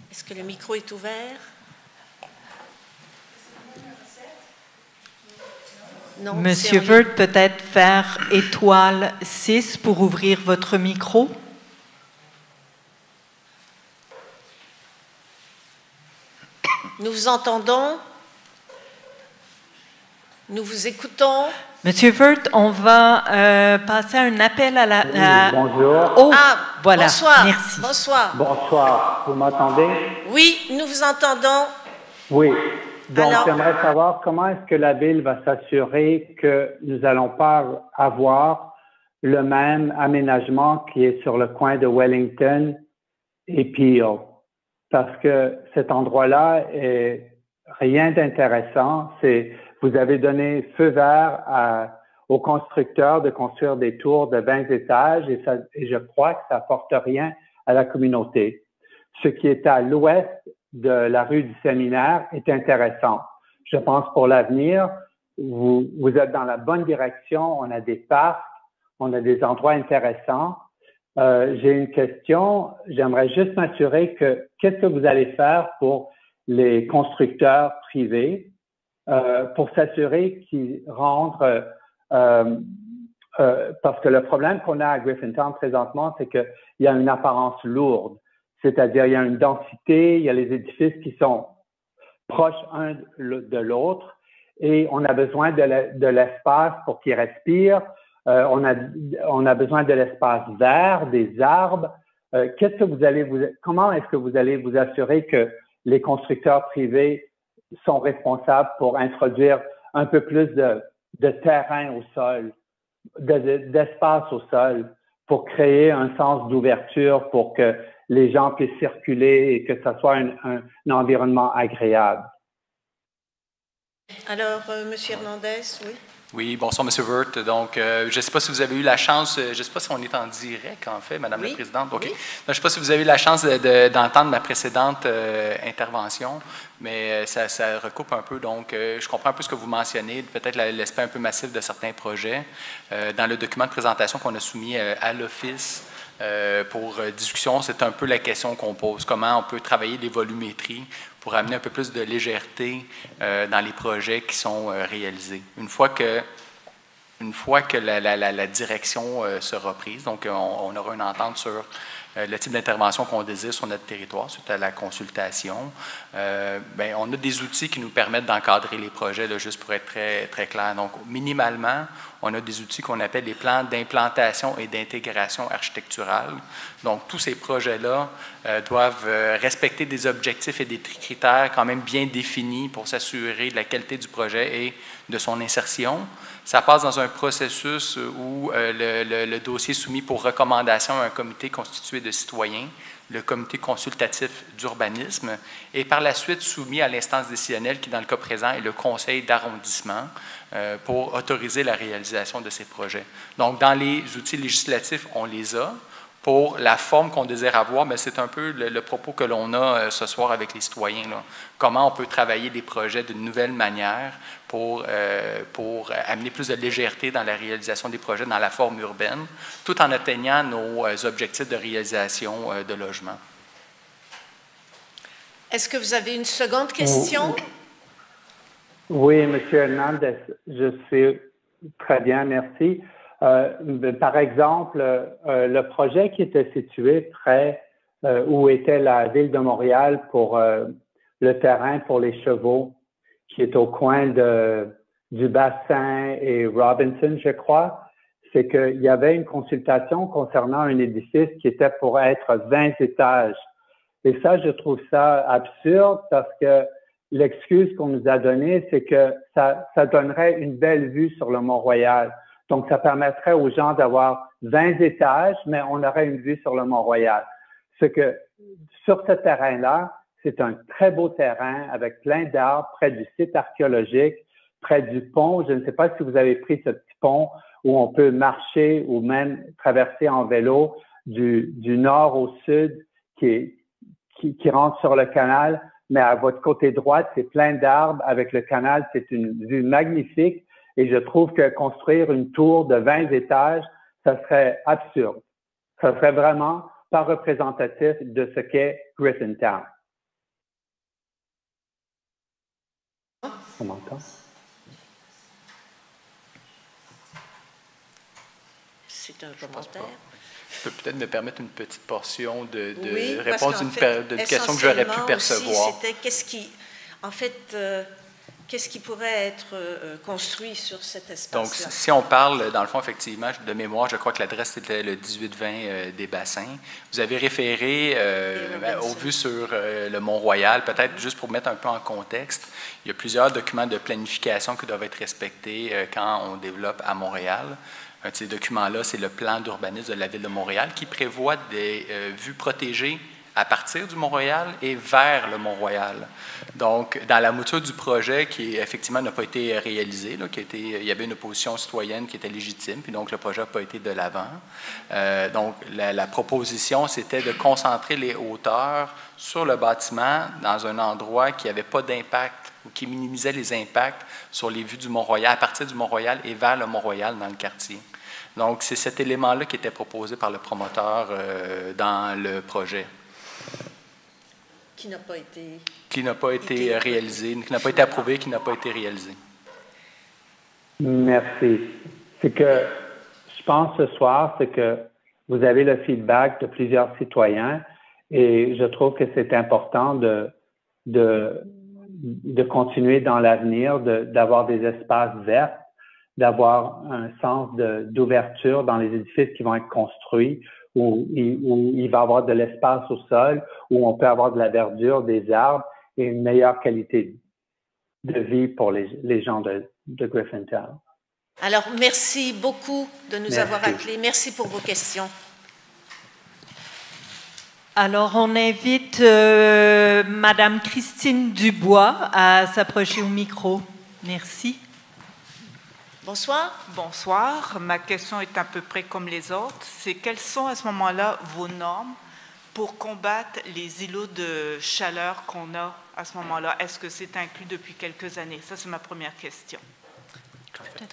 Est-ce que le micro est ouvert? Non, Monsieur Vert, peut-être faire étoile 6 pour ouvrir votre micro. Nous vous entendons. Nous vous écoutons. Monsieur Vert, on va passer un appel à la... Oui, bonjour. Oh, voilà. Bonsoir. Merci. Bonsoir. Bonsoir. Vous m'entendez? Oui, nous vous entendons. Oui. Donc, Alors, j'aimerais savoir comment est-ce que la Ville va s'assurer que nous n'allons pas avoir le même aménagement qui est sur le coin de Wellington et Peel. Parce que cet endroit-là est rien d'intéressant. Vous avez donné feu vert aux constructeurs de construire des tours de 20 étages et je crois que ça n'apporte rien à la communauté. Ce qui est à l'ouest de la rue du Séminaire est intéressant. Je pense pour l'avenir, vous êtes dans la bonne direction. On a des parcs, on a des endroits intéressants. J'ai une question. J'aimerais juste m'assurer qu'est-ce que vous allez faire pour les constructeurs privés pour s'assurer qu'ils rentrent, parce que le problème qu'on a à Griffintown présentement, c'est qu'il y a une apparence lourde, c'est-à-dire il y a une densité, il y a les édifices qui sont proches un de l'autre et on a besoin de l'espace pour qu'ils respirent. On a besoin de l'espace vert, des arbres. Comment est-ce que vous allez vous assurer que les constructeurs privés sont responsables pour introduire un peu plus de terrain au sol, d'espace au sol, pour créer un sens d'ouverture, pour que les gens puissent circuler et que ça soit un environnement agréable? Alors, M. Hernandez, oui. Oui, bonsoir, M. Wirth. Donc, je ne sais pas si vous avez eu la chance, je ne sais pas si on est en direct, en fait, Madame la Présidente. Okay. Oui. Je ne sais pas si vous avez eu la chance d'entendre ma précédente intervention, mais ça recoupe un peu. Donc, je comprends un peu ce que vous mentionnez, peut-être l'aspect un peu massif de certains projets. Dans le document de présentation qu'on a soumis à l'Office pour discussion, c'est un peu la question qu'on pose. Comment on peut travailler les volumétries pour amener un peu plus de légèreté dans les projets qui sont réalisés. Une fois que la direction sera prise, donc on aura une entente sur le type d'intervention qu'on désire sur notre territoire, suite à la consultation, on a des outils qui nous permettent d'encadrer les projets, là, juste pour être très, très clair. Donc, minimalement, on a des outils qu'on appelle les plans d'implantation et d'intégration architecturale. Donc, tous ces projets-là doivent respecter des objectifs et des critères quand même bien définis pour s'assurer de la qualité du projet et de son insertion. Ça passe dans un processus où le dossier est soumis pour recommandation à un comité constitué de citoyens, le comité consultatif d'urbanisme, et par la suite soumis à l'instance décisionnelle qui, dans le cas présent, est le conseil d'arrondissement pour autoriser la réalisation de ces projets. Donc, dans les outils législatifs, on les a. Pour la forme qu'on désire avoir, mais c'est un peu le propos que l'on a ce soir avec les citoyens. Là. Comment on peut travailler des projets d'une nouvelle manière pour amener plus de légèreté dans la réalisation des projets dans la forme urbaine, tout en atteignant nos objectifs de réalisation de logement. Est-ce que vous avez une seconde question? Oui, M. Hernandez, je sais très bien, merci. Par exemple, le projet qui était situé près où était la ville de Montréal pour le terrain pour les chevaux, qui est au coin du bassin et Robinson, je crois, c'est qu'il y avait une consultation concernant un édifice qui était pour être 20 étages. Et ça, je trouve ça absurde parce que l'excuse qu'on nous a donnée, c'est que ça donnerait une belle vue sur le Mont-Royal. Donc, ça permettrait aux gens d'avoir 20 étages, mais on aurait une vue sur le Mont-Royal. Ce que, sur ce terrain-là, c'est un très beau terrain avec plein d'arbres près du site archéologique, près du pont. Je ne sais pas si vous avez pris ce petit pont où on peut marcher ou même traverser en vélo du nord au sud qui rentre sur le canal. Mais à votre côté droit, c'est plein d'arbres avec le canal. C'est une vue magnifique. Et je trouve que construire une tour de 20 étages, ça serait absurde. Ça serait vraiment pas représentatif de ce qu'est Griffintown. On m'entend? C'est un commentaire. Je peux peut-être me permettre une petite portion de oui, réponse d'une question que j'aurais pu percevoir. C'était qu'est-ce qui pourrait être construit sur cet espace-là? Donc, si on parle, dans le fond, effectivement, de mémoire, je crois que l'adresse était le 1820 des Bassins. Vous avez référé aux vues sur le Mont-Royal, peut-être juste pour mettre un peu en contexte. Il y a plusieurs documents de planification qui doivent être respectés quand on développe à Montréal. Un de ces documents-là, c'est le plan d'urbanisme de la Ville de Montréal qui prévoit des vues protégées à partir du Mont-Royal et vers le Mont-Royal. Donc, dans la mouture du projet qui, effectivement, n'a pas été réalisé, là, il y avait une opposition citoyenne qui était légitime, puis donc le projet n'a pas été de l'avant. Donc, la proposition, c'était de concentrer les hauteurs sur le bâtiment dans un endroit qui n'avait pas d'impact ou qui minimisait les impacts sur les vues du Mont-Royal, à partir du Mont-Royal et vers le Mont-Royal dans le quartier. Donc, c'est cet élément-là qui était proposé par le promoteur dans le projet. Qui n'a pas été réalisé, qui n'a pas été approuvé, qui n'a pas été réalisé. Merci. C'est que je pense ce soir, c'est que vous avez le feedback de plusieurs citoyens et je trouve que c'est important de de continuer dans l'avenir, d'avoir des espaces verts, d'avoir un sens d'ouverture dans les édifices qui vont être construits, où il va y avoir de l'espace au sol, où on peut avoir de la verdure, des arbres et une meilleure qualité de vie pour les gens de Griffintown. Alors, merci beaucoup de nous avoir appelés. Merci pour vos questions. Alors, on invite Madame Christine Dubois à s'approcher au micro. Merci. Bonsoir. Bonsoir. Ma question est à peu près comme les autres. C'est quelles sont à ce moment-là vos normes pour combattre les îlots de chaleur qu'on a à ce moment-là? Est-ce que c'est inclus depuis quelques années? Ça, c'est ma première question.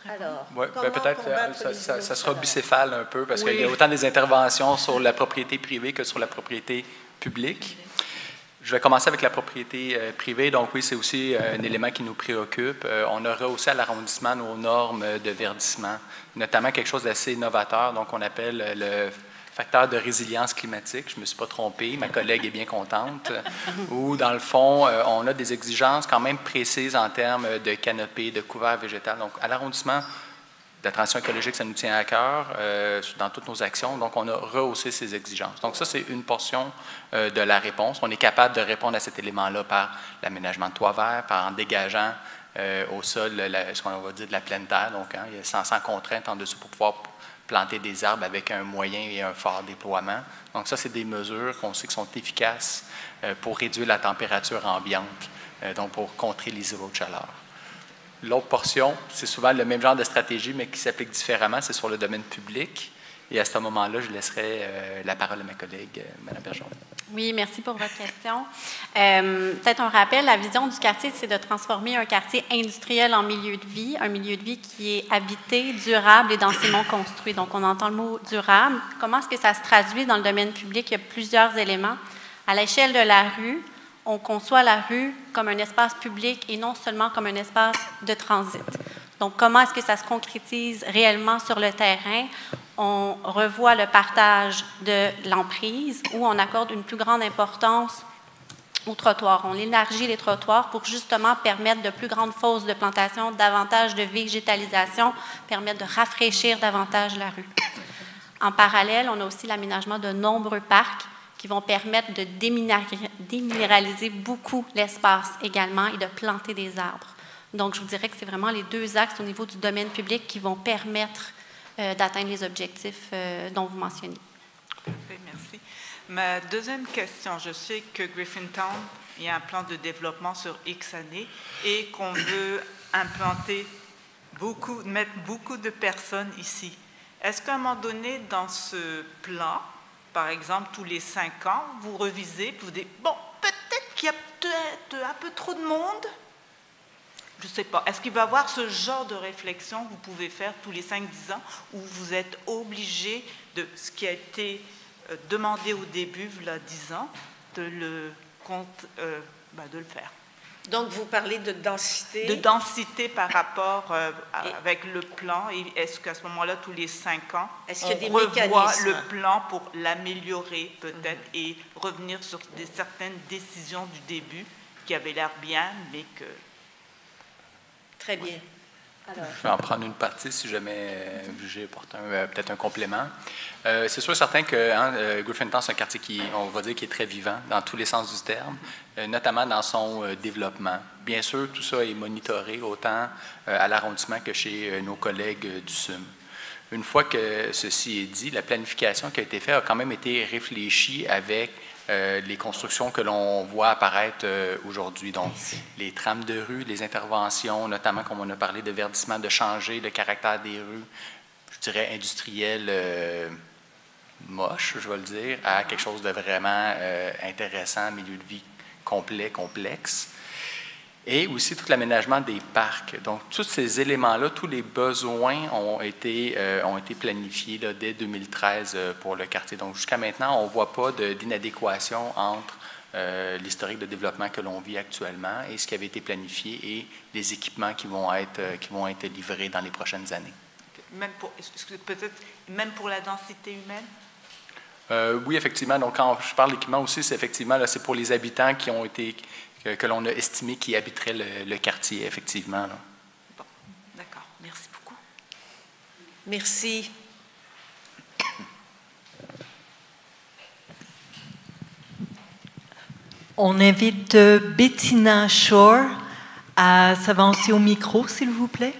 Alors, ouais, peut-être ça sera bicéphale un peu parce qu'il y a autant des interventions sur la propriété privée que sur la propriété publique. Je vais commencer avec la propriété privée. Donc oui, c'est aussi un élément qui nous préoccupe. On aura aussi à l'arrondissement nos normes de verdissement, notamment quelque chose d'assez novateur, donc on appelle le facteur de résilience climatique. Je ne me suis pas trompé, ma collègue est bien contente. Où, dans le fond, on a des exigences quand même précises en termes de canopée, de couvert végétal. Donc, à l'arrondissement, la transition écologique, ça nous tient à cœur dans toutes nos actions. Donc, on a rehaussé ces exigences. Donc, ça, c'est une portion de la réponse. On est capable de répondre à cet élément-là par l'aménagement de toits verts, par en dégageant au sol ce qu'on va dire de la pleine terre. Donc, il y a sans contrainte en dessous pour pouvoir planter des arbres avec un moyen et un fort déploiement. Donc ça, c'est des mesures qu'on sait qui sont efficaces pour réduire la température ambiante, donc pour contrer les îlots de chaleur. L'autre portion, c'est souvent le même genre de stratégie, mais qui s'applique différemment, c'est sur le domaine public. Et à ce moment-là, je laisserai la parole à ma collègue, Mme Bergeron. Oui, merci pour votre question. Peut-être un rappel, la vision du quartier, c'est de transformer un quartier industriel en milieu de vie, un milieu de vie qui est habité, durable et densément construit. Donc, on entend le mot durable. Comment est-ce que ça se traduit dans le domaine public? Il y a plusieurs éléments. À l'échelle de la rue, on conçoit la rue comme un espace public et non seulement comme un espace de transit. Donc, comment est-ce que ça se concrétise réellement sur le terrain? On revoit le partage de l'emprise où on accorde une plus grande importance aux trottoirs. On élargit les trottoirs pour justement permettre de plus grandes fosses de plantation, davantage de végétalisation, permettre de rafraîchir davantage la rue. En parallèle, on a aussi l'aménagement de nombreux parcs qui vont permettre de déminéraliser beaucoup l'espace également et de planter des arbres. Donc, je vous dirais que c'est vraiment les deux axes au niveau du domaine public qui vont permettre d'atteindre les objectifs dont vous mentionnez. Merci. Ma deuxième question, je sais que Griffintown, il y a un plan de développement sur X années et qu'on veut implanter mettre beaucoup de personnes ici. Est-ce qu'à un moment donné, dans ce plan, par exemple, tous les 5 ans, vous revisez, vous dites, bon, peut-être qu'il y a peut-être un peu trop de monde? Je ne sais pas. Est-ce qu'il va y avoir ce genre de réflexion que vous pouvez faire tous les 5-10 ans où vous êtes obligé de ce qui a été demandé au début, il y a 10 ans, de le faire? Donc, vous parlez de densité. De densité par rapport avec le plan. Et est-ce qu'à ce moment-là, tous les 5 ans, on revoit le plan pour l'améliorer peut-être et revenir sur certaines décisions du début qui avaient l'air bien, mais que... Très bien. Alors, je vais en prendre une partie si jamais j'ai apporté peut-être un complément. C'est sûr certain que Griffintown, c'est un quartier qui, on va dire, qui est très vivant dans tous les sens du terme, notamment dans son développement. Bien sûr, tout ça est monitoré autant à l'arrondissement que chez nos collègues du SUM. Une fois que ceci est dit, la planification qui a été faite a quand même été réfléchie avec les constructions que l'on voit apparaître aujourd'hui. Donc, les trames de rue, les interventions, notamment comme on a parlé de verdissement, de changer le caractère des rues, je dirais industriel moche, je vais le dire, à quelque chose de vraiment intéressant, milieu de vie complet, complexe. Et aussi tout l'aménagement des parcs. Donc, tous ces éléments-là, tous les besoins ont été planifiés là, dès 2013 pour le quartier. Donc, jusqu'à maintenant, on ne voit pas d'inadéquation entre l'historique de développement que l'on vit actuellement et ce qui avait été planifié et les équipements qui vont être livrés dans les prochaines années. Peut-être même pour la densité humaine? Oui, effectivement. Donc, quand je parle d'équipement aussi, c'est effectivement là, c'est pour les habitants qui que l'on a estimé qui habiteraient le quartier, effectivement. Là. Bon, d'accord. Merci beaucoup. Merci. On invite Bettina Shore à s'avancer au micro, s'il vous plaît.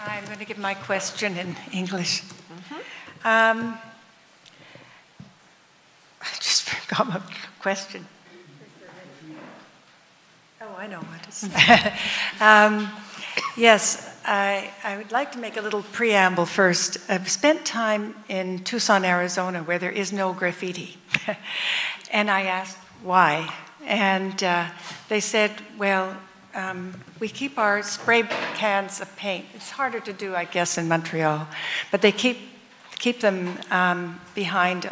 I'm going to give my question in English. I just forgot my question. Oh, I know what it is. Yes, I would like to make a little preamble first. I've spent time in Tucson, Arizona, where there is no graffiti. And I asked why. And they said, well, we keep our spray cans of paint. It's harder to do, I guess, in Montreal. But they keep them behind,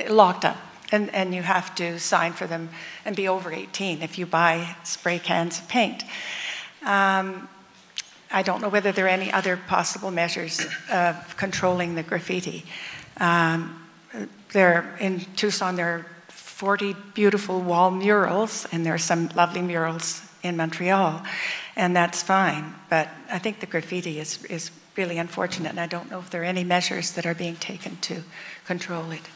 locked up. And you have to sign for them and be over 18 if you buy spray cans of paint. I don't know whether there are any other possible measures of controlling the graffiti. In Tucson, there are 40 beautiful wall murals, and there are some lovely murals in Montreal, and that's fine. But I think the graffiti is really unfortunate, and I don't know if there are any measures that are being taken to control it.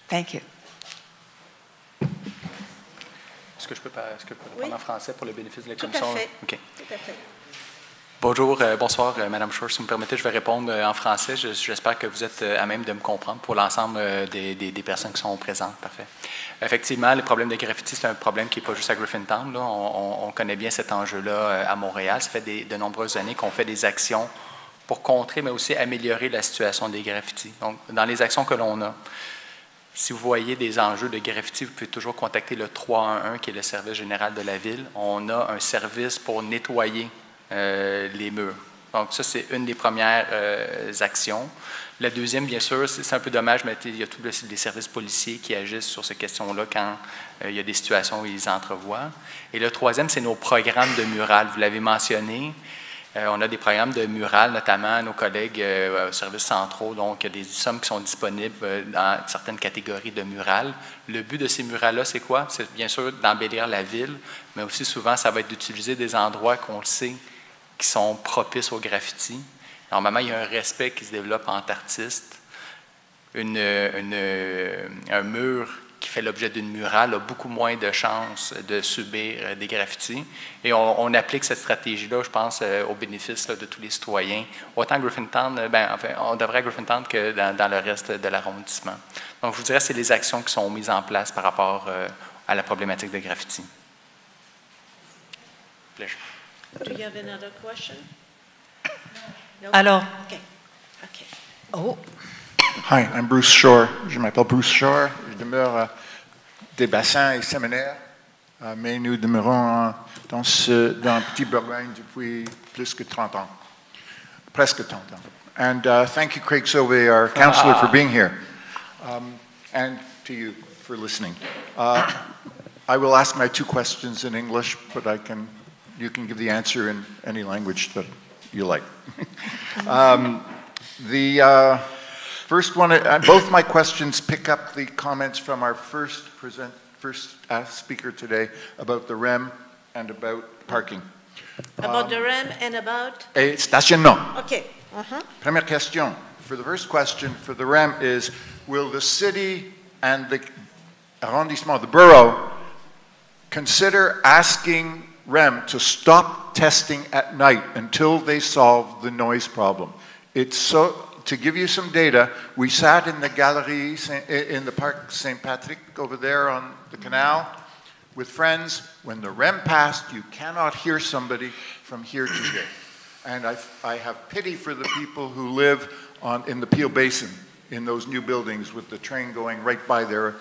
Thank you. Est-ce que je peux répondre en français pour le bénéfice de la commission? Tout à fait. Okay. Tout à fait. Bonjour, bonsoir, Madame Shore. Si vous me permettez, je vais répondre en français. J'espère que vous êtes à même de me comprendre pour l'ensemble des personnes qui sont présentes. Parfait. Effectivement, le problème de graffiti, c'est un problème qui n'est pas juste à Griffintown. Là. On connaît bien cet enjeu-là à Montréal. Ça fait de nombreuses années qu'on fait des actions pour contrer, mais aussi améliorer la situation des graffitis. Donc, dans les actions que l'on a, si vous voyez des enjeux de graffiti, vous pouvez toujours contacter le 311, qui est le service général de la ville. On a un service pour nettoyer les murs. Donc, ça, c'est une des premières actions. La deuxième, bien sûr, c'est un peu dommage, mais il y a tous les services policiers qui agissent sur ces questions-là quand il y a des situations où ils entrevoient. Et le troisième, c'est nos programmes de murales. Vous l'avez mentionné. On a des programmes de murales, notamment nos collègues aux services centraux. Donc, il y a des sommes qui sont disponibles dans certaines catégories de murales. Le but de ces murales-là, c'est quoi? C'est bien sûr d'embellir la ville, mais aussi souvent, ça va être d'utiliser des endroits qu'on le sait qui sont propices au graffiti. Normalement, il y a un respect qui se développe entre artistes. Un mur qui fait l'objet d'une murale a beaucoup moins de chances de subir des graffitis. Et on applique cette stratégie-là, je pense, au bénéfice de tous les citoyens, autant à Griffintown, on devrait à Griffintown que dans le reste de l'arrondissement. Donc, je vous dirais que c'est les actions qui sont mises en place par rapport à la problématique de graffiti. Pleasure. Do you have another question? No? Alors. Okay. Okay. Oh. Hi, I'm Bruce Shore. Je m'appelle Bruce Shore. Je demeure des bassins et séminaires, mais nous demeurons dans Petit Bourgogne depuis plus que 30 ans, presque 30 ans. And thank you, Craig Sauvé, our councillor, for being here, and to you for listening. I will ask my two questions in English, but you can give the answer in any language that you like. First one, both my questions pick up the comments from our first speaker today about the REM and about parking. About the REM and about? Stationnement. Okay. Première question. For the first question, for the REM is, will the city and the arrondissement, the borough, consider asking REM to stop testing at night until they solve the noise problem? To give you some data, we sat in the Galerie, in the Parc St. Patrick over there on the canal with friends. When the REM passed, you cannot hear somebody from here to here. And I have pity for the people who live in the Peel Basin, in those new buildings with the train going right by their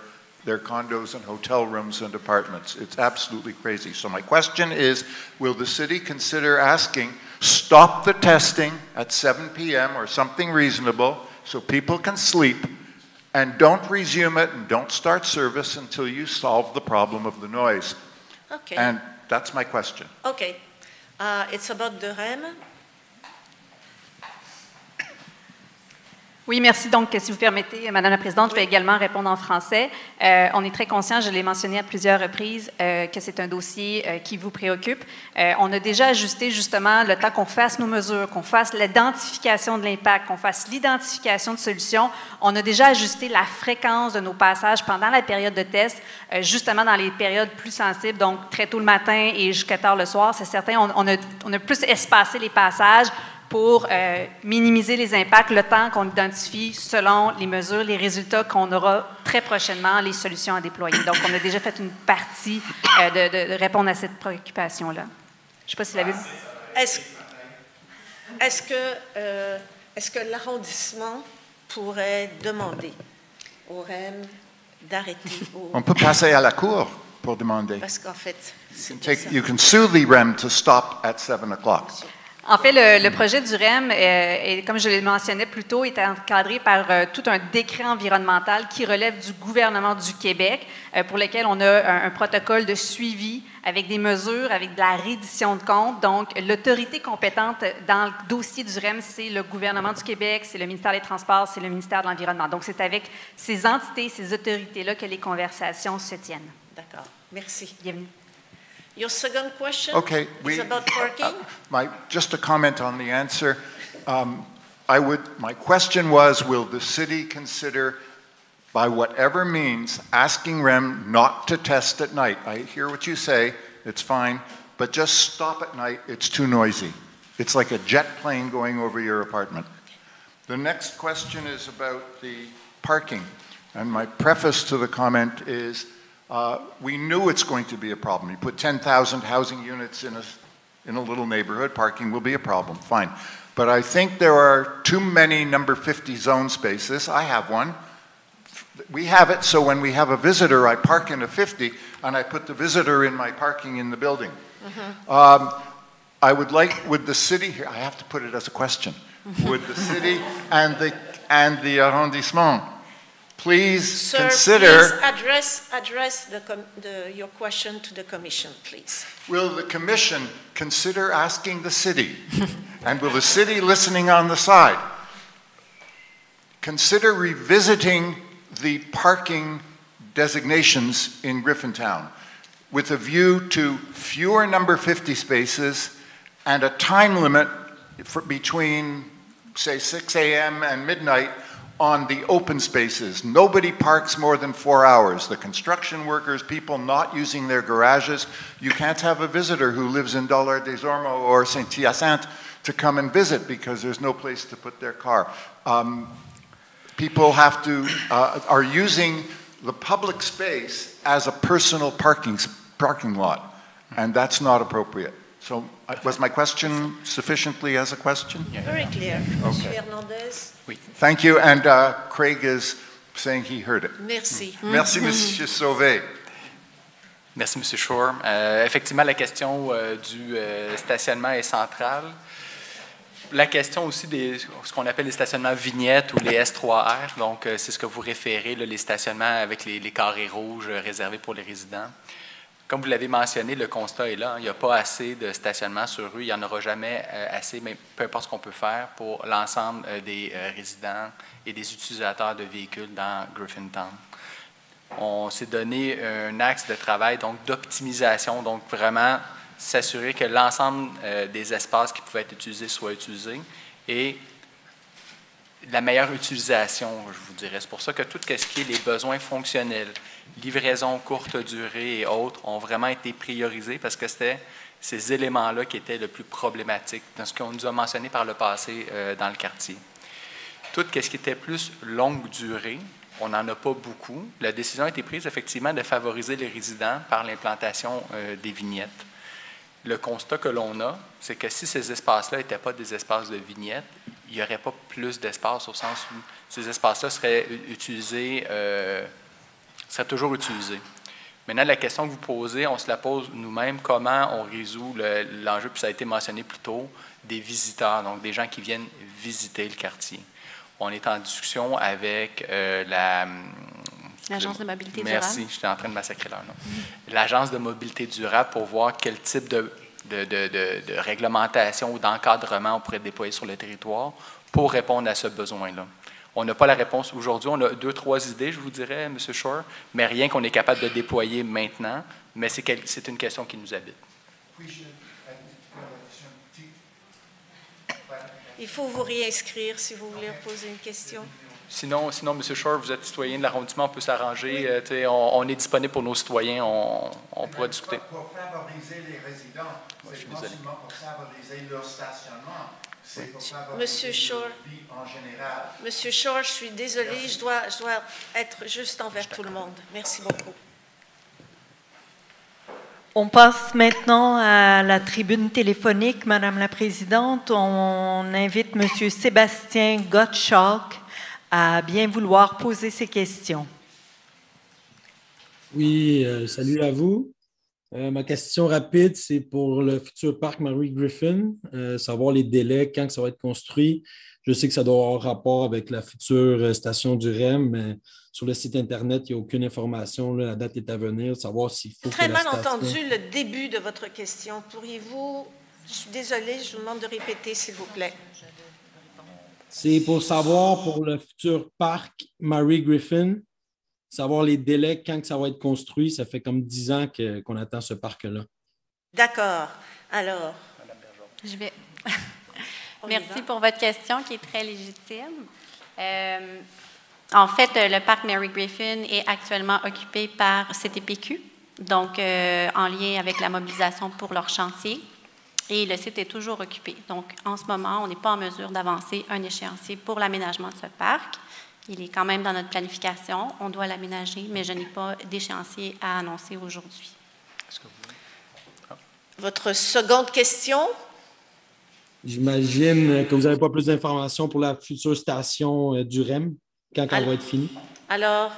condos and hotel rooms and apartments. It's absolutely crazy. So my question is, will the city consider asking, stop the testing at 7 p.m. or something reasonable so people can sleep, and don't resume it and don't start service until you solve the problem of the noise? Okay. And that's my question. Okay. It's about the REM. Oui, merci. Donc, si vous permettez, Madame la Présidente, je vais également répondre en français. On est très conscient, je l'ai mentionné à plusieurs reprises, que c'est un dossier qui vous préoccupe. On a déjà ajusté justement le temps qu'on fasse nos mesures, qu'on fasse l'identification de l'impact, qu'on fasse l'identification de solutions. On a déjà ajusté la fréquence de nos passages pendant la période de test, justement dans les périodes plus sensibles, donc très tôt le matin et jusqu'à tard le soir. C'est certain, on a plus espacé les passages pour minimiser les impacts, le temps qu'on identifie selon les mesures, les résultats qu'on aura très prochainement, les solutions à déployer. Donc, on a déjà fait une partie de répondre à cette préoccupation-là. Je ne sais pas si la Bible... Est-ce que l'arrondissement pourrait demander au REM d'arrêter? On peut passer à la cour pour demander. Parce qu'en fait... You can sue the REM to stop at 7 o'clock. En fait, le projet du REM, comme je le mentionnais plus tôt, est encadré par tout un décret environnemental qui relève du gouvernement du Québec, pour lequel on a un protocole de suivi avec des mesures, avec de la reddition de comptes. Donc, l'autorité compétente dans le dossier du REM, c'est le gouvernement du Québec, c'est le ministère des Transports, c'est le ministère de l'Environnement. Donc, c'est avec ces entités, ces autorités-là que les conversations se tiennent. D'accord. Merci. Bienvenue. Your second question is about parking? Just a comment on the answer. My question was, will the city consider, by whatever means, asking REM not to test at night? I hear what you say, it's fine, but just stop at night, it's too noisy. It's like a jet plane going over your apartment. The next question is about the parking. And my preface to the comment is, we knew it's going to be a problem. You put 10,000 housing units in a little neighborhood, parking will be a problem, fine. But I think there are too many number 50 zone spaces. I have one. We have it, so when we have a visitor, I park in a 50, and I put the visitor in my parking in the building. I would like, would the city, here, I have to put it as a question, would the city and the arrondissement please consider... Please address your question to the Commission, please. Will the Commission consider asking the city, and will the city listening on the side, consider revisiting the parking designations in Griffintown with a view to fewer number 50 spaces and a time limit between, say, 6 a.m. and midnight on the open spaces. Nobody parks more than 4 hours. The construction workers, people not using their garages. You can't have a visitor who lives in Dollard-des-Ormeaux or Saint-Hyacinthe to come and visit because there's no place to put their car. People are using the public space as a personal parking lot, and that's not appropriate. So was my question sufficiently as a question? Very clear. Okay. Hernandez. Oui. Thank you, and Craig is saying he heard it. Merci. Merci, Monsieur Sauvé. Merci, M. Shore. Effectivement, la question du stationnement est centrale. La question aussi de ce qu'on appelle les stationnements vignettes ou les S3R, donc c'est ce que vous référez, là, les stationnements avec les carrés rouges réservés pour les résidents. Comme vous l'avez mentionné, le constat est là. Il n'y a pas assez de stationnement sur rue. Il n'y en aura jamais assez, mais peu importe ce qu'on peut faire pour l'ensemble des résidents et des utilisateurs de véhicules dans Griffintown. On s'est donné un axe de travail donc d'optimisation, donc vraiment s'assurer que l'ensemble des espaces qui pouvaient être utilisés soient utilisés et la meilleure utilisation, je vous dirais. C'est pour ça que tout ce qui est les besoins fonctionnels, livraison courte durée et autres, ont vraiment été priorisés parce que c'était ces éléments-là qui étaient le plus problématiques dans ce qu'on nous a mentionné par le passé dans le quartier. Tout ce qui était plus longue durée, on n'en a pas beaucoup. La décision a été prise effectivement de favoriser les résidents par l'implantation des vignettes. Le constat que l'on a, c'est que si ces espaces-là n'étaient pas des espaces de vignettes, il n'y aurait pas plus d'espace au sens où ces espaces-là seraient utilisés, seraient toujours utilisés. Maintenant, la question que vous posez, on se la pose nous-mêmes, comment on résout l'enjeu, puis ça a été mentionné plus tôt, des visiteurs, donc des gens qui viennent visiter le quartier. On est en discussion avec l'Agence de mobilité durable. Merci, j'étais en train de massacrer leur nom. L'Agence de mobilité durable pour voir quel type de réglementation ou d'encadrement on pourrait déployer sur le territoire pour répondre à ce besoin-là. On n'a pas la réponse aujourd'hui. On a 2-3 idées, je vous dirais, M. Shore, mais rien qu'on est capable de déployer maintenant. Mais c'est une question qui nous habite. Il faut vous réinscrire si vous voulez poser une question. Sinon, M. Shore, vous êtes citoyen de l'arrondissement, on peut s'arranger. On est disponible pour nos citoyens, on pourra discuter. Pour favoriser les résidents, c'est non seulement pour favoriser leur stationnement, c'est pour favoriser leur vie en général. Monsieur Shore, je suis désolée, je dois être juste envers tout le monde. Merci beaucoup. On passe maintenant à la tribune téléphonique, Madame la Présidente. On invite Monsieur Sébastien Gottschalk à bien vouloir poser ses questions. Oui, salut à vous. Ma question rapide, c'est pour le futur parc Mary Griffin, savoir les délais, quand ça va être construit. Je sais que ça doit avoir rapport avec la future station du REM, mais sur le site Internet, il n'y a aucune information. Là, la date est à venir, savoir s'il faut Très que mal la station... entendu le début de votre question. Pourriez-vous... Je suis désolée, je vous demande de répéter, s'il vous plaît. C'est pour savoir, pour le futur parc Mary Griffin, savoir les délais, quand ça va être construit. Ça fait comme 10 ans qu'on attend ce parc-là. D'accord. Alors... Je vais... Merci pour votre question qui est très légitime. En fait, le parc Mary Griffin est actuellement occupé par CTPQ, donc en lien avec la mobilisation pour leur chantier. Et le site est toujours occupé. Donc, en ce moment, on n'est pas en mesure d'avancer un échéancier pour l'aménagement de ce parc. Il est quand même dans notre planification. On doit l'aménager, mais je n'ai pas d'échéancier à annoncer aujourd'hui. Votre seconde question? J'imagine que vous n'avez pas plus d'informations pour la future station du REM, quand elle va être finie. Alors,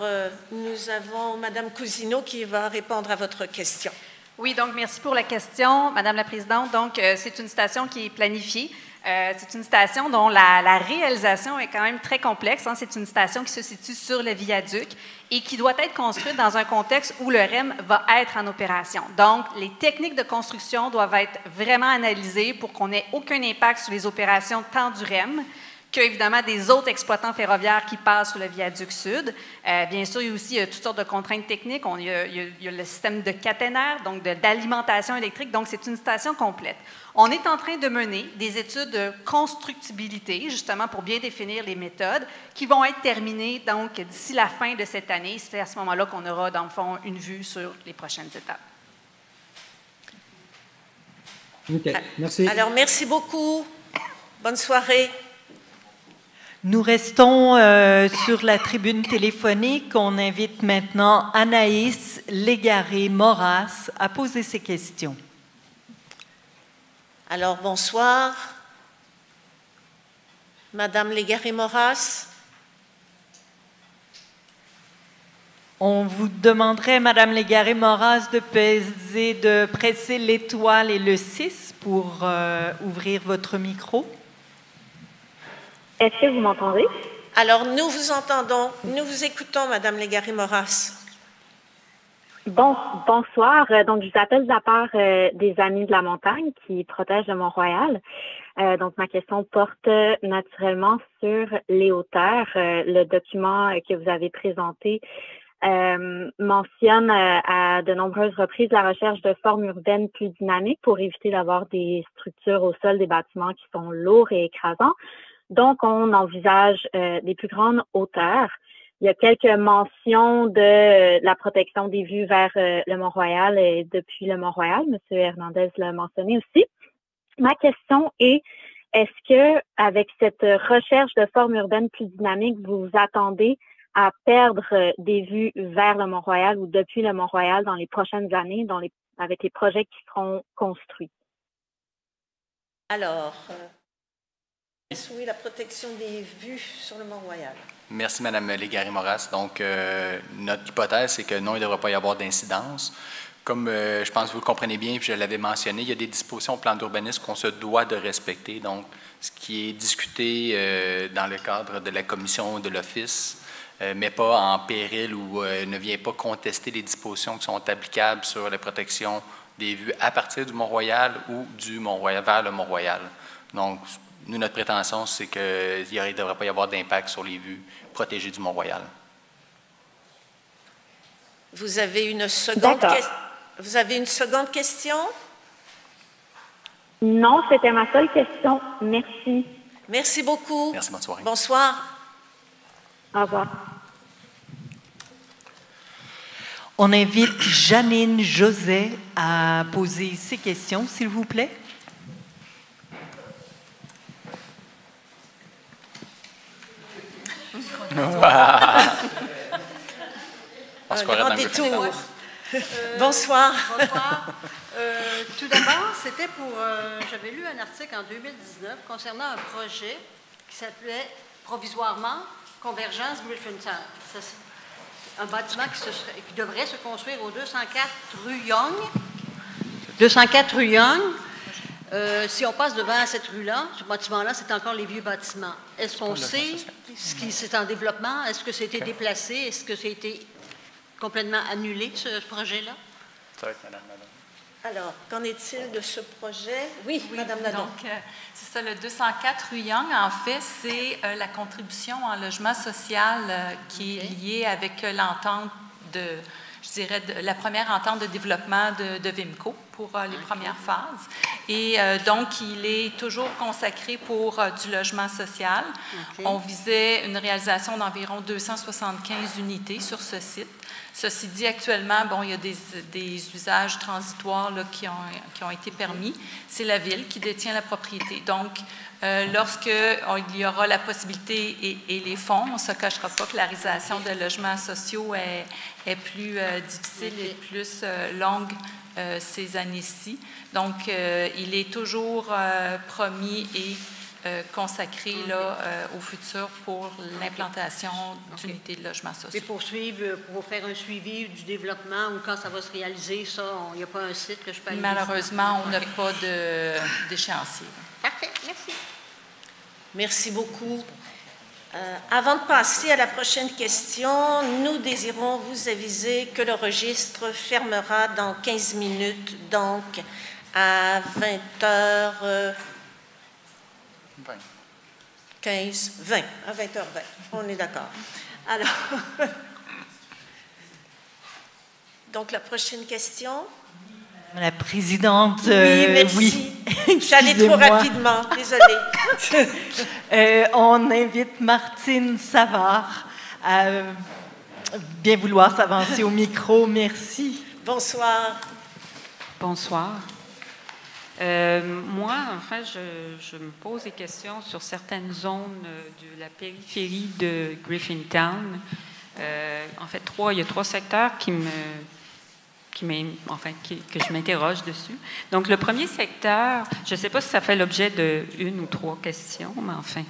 nous avons Mme Cousineau qui va répondre à votre question. Oui, donc merci pour la question, Madame la Présidente. Donc, c'est une station qui est planifiée. C'est une station dont la réalisation est quand même très complexe. Hein. C'est une station qui se situe sur le viaduc et qui doit être construite dans un contexte où le REM va être en opération. Donc, les techniques de construction doivent être vraiment analysées pour qu'on n'ait aucun impact sur les opérations tant du REM qu'évidemment des autres exploitants ferroviaires qui passent sur le viaduc sud. Bien sûr, il y a aussi toutes sortes de contraintes techniques. Il y a le système de caténaire, donc d'alimentation électrique. Donc, c'est une station complète. On est en train de mener des études de constructibilité, justement pour bien définir les méthodes, qui vont être terminées donc d'ici la fin de cette année. C'est à ce moment-là qu'on aura, dans le fond, une vue sur les prochaines étapes. OK, merci. Alors, merci beaucoup. Bonne soirée. Nous restons sur la tribune téléphonique. On invite maintenant Anaïs Légaré-Moras à poser ses questions. Alors, bonsoir. Madame Légaré-Moras. On vous demanderait, Madame Légaré-Moras, de presser l'étoile et le 6 pour ouvrir votre micro. Est-ce que vous m'entendez? Alors, nous vous entendons. Nous vous écoutons, Madame Légaré-Moras. Bonsoir. Donc, je vous appelle de la part des Amis de la montagne qui protègent le Mont-Royal. Donc, ma question porte naturellement sur les hauteurs. Le document que vous avez présenté mentionne à de nombreuses reprises la recherche de formes urbaines plus dynamiques pour éviter d'avoir des structures au sol des bâtiments qui sont lourds et écrasants. Donc, on envisage des plus grandes hauteurs. Il y a quelques mentions de la protection des vues vers le Mont-Royal et depuis le Mont-Royal. M. Hernandez l'a mentionné aussi. Ma question est, est-ce que avec cette recherche de formes urbaines plus dynamiques, vous vous attendez à perdre des vues vers le Mont-Royal ou depuis le Mont-Royal dans les prochaines années avec les projets qui seront construits? Alors... Oui, la protection des vues sur le Mont-Royal. Merci, Mme Légaré-Moras. Donc, notre hypothèse, c'est que non, il ne devrait pas y avoir d'incidence. Comme je pense que vous le comprenez bien, puis je l'avais mentionné, il y a des dispositions au plan d'urbanisme qu'on se doit de respecter. Donc, ce qui est discuté dans le cadre de la commission de l'Office, mais pas en péril ou ne vient pas contester les dispositions qui sont applicables sur la protection des vues à partir du Mont-Royal ou du Mont-Royal vers le Mont-Royal. Donc, nous, notre prétention, c'est qu'il ne devrait pas y avoir d'impact sur les vues protégées du Mont-Royal. Vous avez une seconde question? Non, c'était ma seule question. Merci. Merci beaucoup. Merci, bonne soirée. Bonsoir. Au revoir. On invite Janine José à poser ses questions, s'il vous plaît. Un grand détour. Bonsoir. Bonsoir. Tout d'abord, c'était pour... j'avais lu un article en 2019 concernant un projet qui s'appelait provisoirement Convergence Griffintown. Un bâtiment qui devrait se construire au 204 rue Young. 204 rue Young. Si on passe devant cette rue-là, ce bâtiment-là, c'est encore les vieux bâtiments. Est-ce qu'on sait ce qui c'est en développement? Est-ce que c'était déplacé? Est-ce que c'était complètement annulé, ce projet-là? Ça va être Madame Nadon. Alors, qu'en est-il de ce projet? Oui, Madame Nadon. Donc, c'est ça, le 204 rue Young, en fait, c'est la contribution en logement social qui est liée avec l'entente la première entente de développement de Vimco pour les premières phases. Et donc, il est toujours consacré pour du logement social. On visait une réalisation d'environ 275 unités sur ce site. Ceci dit, actuellement, bon, il y a des usages transitoires là, qui ont été permis. C'est la Ville qui détient la propriété. Donc, lorsqu'il y aura la possibilité et les fonds, on ne se cachera pas que la réalisation de logements sociaux est plus difficile et plus longue ces années-ci. Donc, il est toujours promis et consacré là, au futur pour l'implantation d'unités de logements sociaux. Mais pour faire un suivi du développement ou quand ça va se réaliser, ça, il n'y a pas un site que je peux aller Malheureusement, on n'a pas d'échéancier. Parfait, merci. Merci beaucoup. Avant de passer à la prochaine question, nous désirons vous aviser que le registre fermera dans 15 minutes, donc à 20h15, 20, à 20h20. On est d'accord. Alors, donc la prochaine question. La présidente, oui, merci. J'allais trop rapidement, désolée. On invite Martine Savard à bien vouloir s'avancer au micro. Merci. Bonsoir. Bonsoir. Moi, enfin, je me pose des questions sur certaines zones de la périphérie de Griffintown. En fait, il y a 3 secteurs que je m'interroge dessus. Donc, le premier secteur, je ne sais pas si ça fait l'objet de 1 ou 3 questions, mais enfin.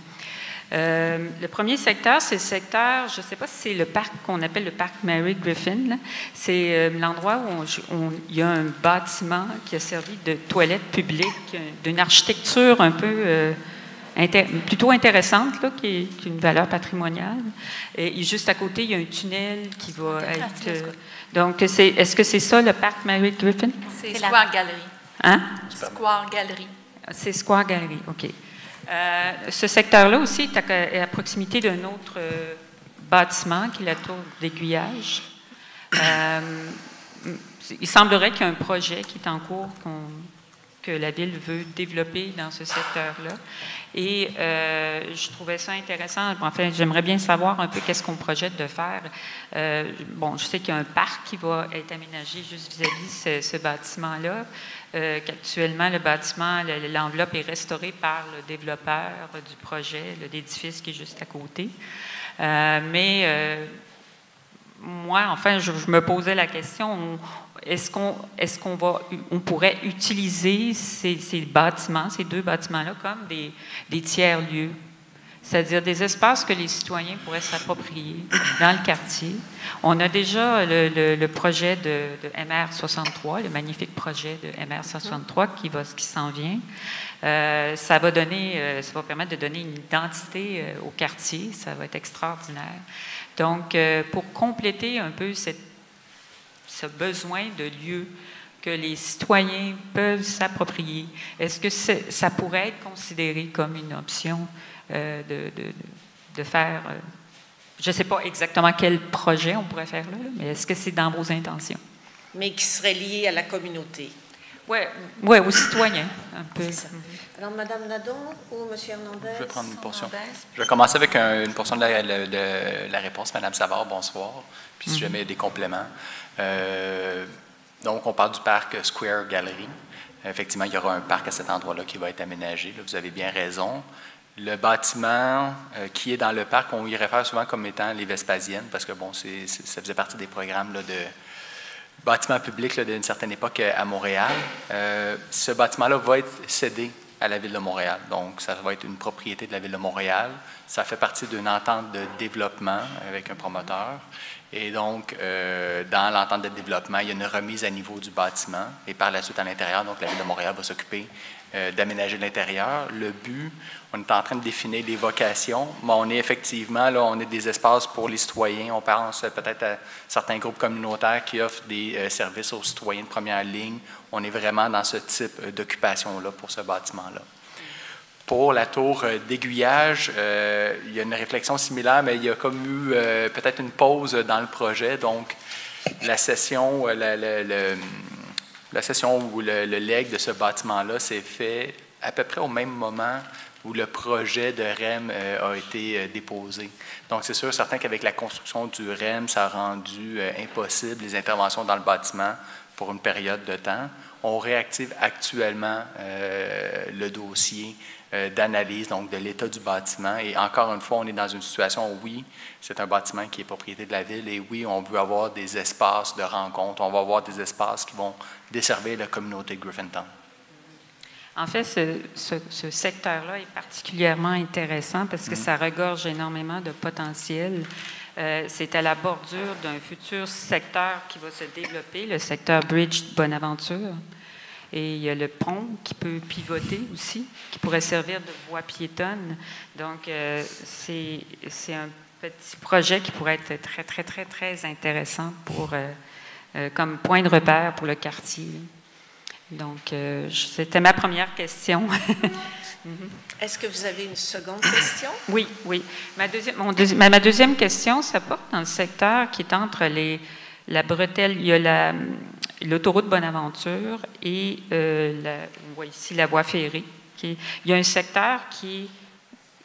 Le premier secteur, c'est le secteur, je ne sais pas si c'est le parc qu'on appelle le parc Mary Griffin. C'est l'endroit où il y a un bâtiment qui a servi de toilette publique, d'une architecture un peu plutôt intéressante, là, qui est une valeur patrimoniale. Et juste à côté, il y a un tunnel qui va être... donc, est-ce que c'est ça, le parc Mary Griffin? C'est Square Gallery. Hein? Square Gallery. C'est Square Gallery, OK. Ce secteur-là aussi est à proximité d'un autre bâtiment, qui est la tour d'aiguillage. Il semblerait qu'il y a un projet qui est en cours que la Ville veut développer dans ce secteur-là. Et je trouvais ça intéressant. Enfin, j'aimerais bien savoir un peu qu'est-ce qu'on projette de faire. Bon, je sais qu'il y a un parc qui va être aménagé juste vis-à-vis ce bâtiment-là. Qu'actuellement, le bâtiment, l'enveloppe est restaurée par le développeur du projet, l'édifice qui est juste à côté. Moi, enfin, je me posais la question, est-ce qu'on pourrait utiliser ces bâtiments, ces 2 bâtiments-là, comme des tiers-lieux? C'est-à-dire des espaces que les citoyens pourraient s'approprier dans le quartier. On a déjà le projet de MR63, le magnifique projet de MR63 qui s'en vient. Ça va permettre de donner une identité au quartier. Ça va être extraordinaire. Donc, pour compléter un peu ce besoin de lieux que les citoyens peuvent s'approprier. Est-ce que ça pourrait être considéré comme une option de faire... je ne sais pas exactement quel projet on pourrait faire là, mais est-ce que c'est dans vos intentions? Mais qui serait lié à la communauté. Oui, aux citoyens, un peu. Alors, Mme Nadon ou M. Hernandez? Je vais prendre une portion. Je vais commencer avec une portion de la réponse. Mme Savard, bonsoir. Puis, si jamais il y a des compléments. Donc, on parle du parc Square Gallery. Effectivement, il y aura un parc à cet endroit-là qui va être aménagé. Là, vous avez bien raison. Le bâtiment qui est dans le parc, on y réfère souvent comme étant les Vespasiennes, parce que, bon, ça faisait partie des programmes là, de bâtiment public d'une certaine époque à Montréal. Ce bâtiment-là va être cédé à la Ville de Montréal. Donc, ça va être une propriété de la Ville de Montréal. Ça fait partie d'une entente de développement avec un promoteur. Et donc, dans l'entente de développement, il y a une remise à niveau du bâtiment. Et par la suite, à l'intérieur, donc la Ville de Montréal va s'occuper d'aménager l'intérieur. Le but, on est en train de définir les vocations, mais on est effectivement, là, on est des espaces pour les citoyens. On pense peut-être à certains groupes communautaires qui offrent des services aux citoyens de première ligne. On est vraiment dans ce type d'occupation-là pour ce bâtiment-là. Pour la tour d'aiguillage, il y a une réflexion similaire, mais il y a comme eu peut-être une pause dans le projet. Donc, la session, la session où le leg de ce bâtiment-là s'est fait à peu près au même moment où le projet de REM a été déposé. Donc, c'est sûr, certain qu'avec la construction du REM, ça a rendu impossible les interventions dans le bâtiment pour une période de temps. On réactive actuellement le dossier d'analyse, donc de l'état du bâtiment. Et encore une fois, on est dans une situation où, oui, c'est un bâtiment qui est propriété de la Ville et oui, on veut avoir des espaces de rencontre, on va avoir des espaces qui vont desservir la communauté de Griffintown. En fait, ce secteur-là est particulièrement intéressant parce que ça regorge énormément de potentiel. C'est à la bordure d'un futur secteur qui va se développer, le secteur Bridge Bonaventure. Et il y a le pont qui peut pivoter aussi, qui pourrait servir de voie piétonne. Donc, c'est un petit projet qui pourrait être très, très, très, très intéressant comme point de repère pour le quartier. Donc, c'était ma première question. Est-ce que vous avez une seconde question? Oui, oui. Ma deuxième question, ça porte dans le secteur qui est entre la bretelle, il y a l'autoroute Bonaventure et on voit ici la voie ferrée. Il y a un secteur qui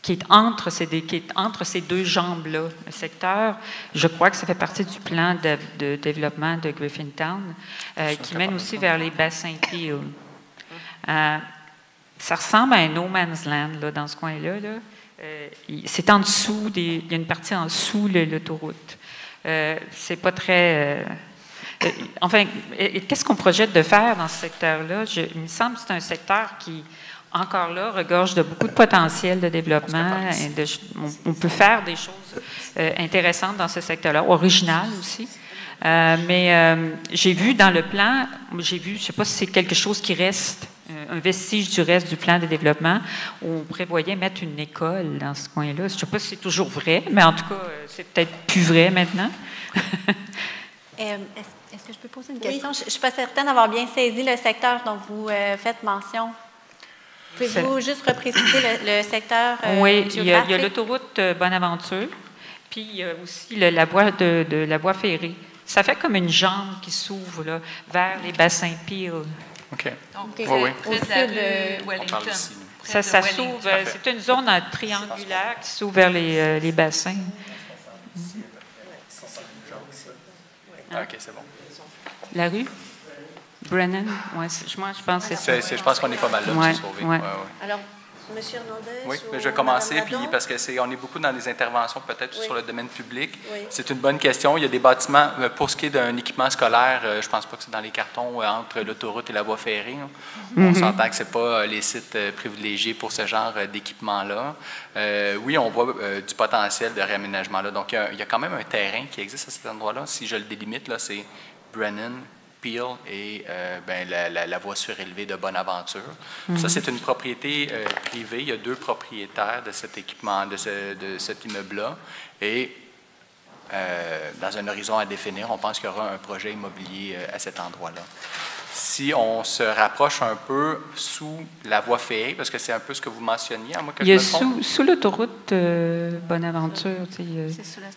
est entre ces deux jambes-là. Le secteur, je crois que ça fait partie du plan de développement de Griffintown, qui mène aussi vers les bassins Peel. Ça ressemble à un no man's land là, dans ce coin-là. C'est en dessous, il y a une partie en dessous de l'autoroute. C'est pas très... enfin, qu'est-ce qu'on projette de faire dans ce secteur-là? Il me semble que c'est un secteur qui, encore là, regorge de beaucoup de potentiel de développement. On peut faire des choses intéressantes dans ce secteur-là, originales aussi. Mais j'ai vu dans le plan, je ne sais pas si c'est quelque chose qui reste, un vestige du reste du plan de développement, où on prévoyait mettre une école dans ce coin-là. Je ne sais pas si c'est toujours vrai, mais en tout cas, c'est peut-être plus vrai maintenant. Est-ce que je peux poser une question? Je ne suis pas certaine d'avoir bien saisi le secteur dont vous faites mention. Pouvez-vous juste repréciser le secteur oui, géographique? Il y a l'autoroute Bonaventure, puis il y a aussi la voie ferrée. Ça fait comme une jambe qui s'ouvre là, vers les bassins Peel. OK. Donc, oui. Au sud de Wellington. Ça s'ouvre. C'est une zone triangulaire qui s'ouvre vers les bassins. OK, c'est bon. La rue? Brennan? Ouais, moi, je pense que c'est ça. Je pense qu'on est pas mal là pour se sauver. Ouais. Alors, M. Hernandez? Oui, mais je vais commencer, puis parce qu'on est beaucoup dans les interventions peut-être sur le domaine public. Oui. C'est une bonne question. Il y a des bâtiments, pour ce qui est d'un équipement scolaire, je ne pense pas que c'est dans les cartons entre l'autoroute et la voie ferrée. On s'entend que ce n'est pas les sites privilégiés pour ce genre d'équipement-là. Oui, on voit du potentiel de réaménagement là. Donc, il y a quand même un terrain qui existe à cet endroit-là. Si je le délimite, là, c'est Brennan, Peel et la voie surélevée de Bonaventure. Ça, c'est une propriété privée. Il y a deux propriétaires de cet équipement, de cet immeuble-là. Et dans un horizon à définir, on pense qu'il y aura un projet immobilier à cet endroit-là. si on se rapproche un peu sous la voie ferrée, parce que c'est un peu ce que vous mentionniez, à moi que Il y a je me trompe. sous l'autoroute Bonaventure,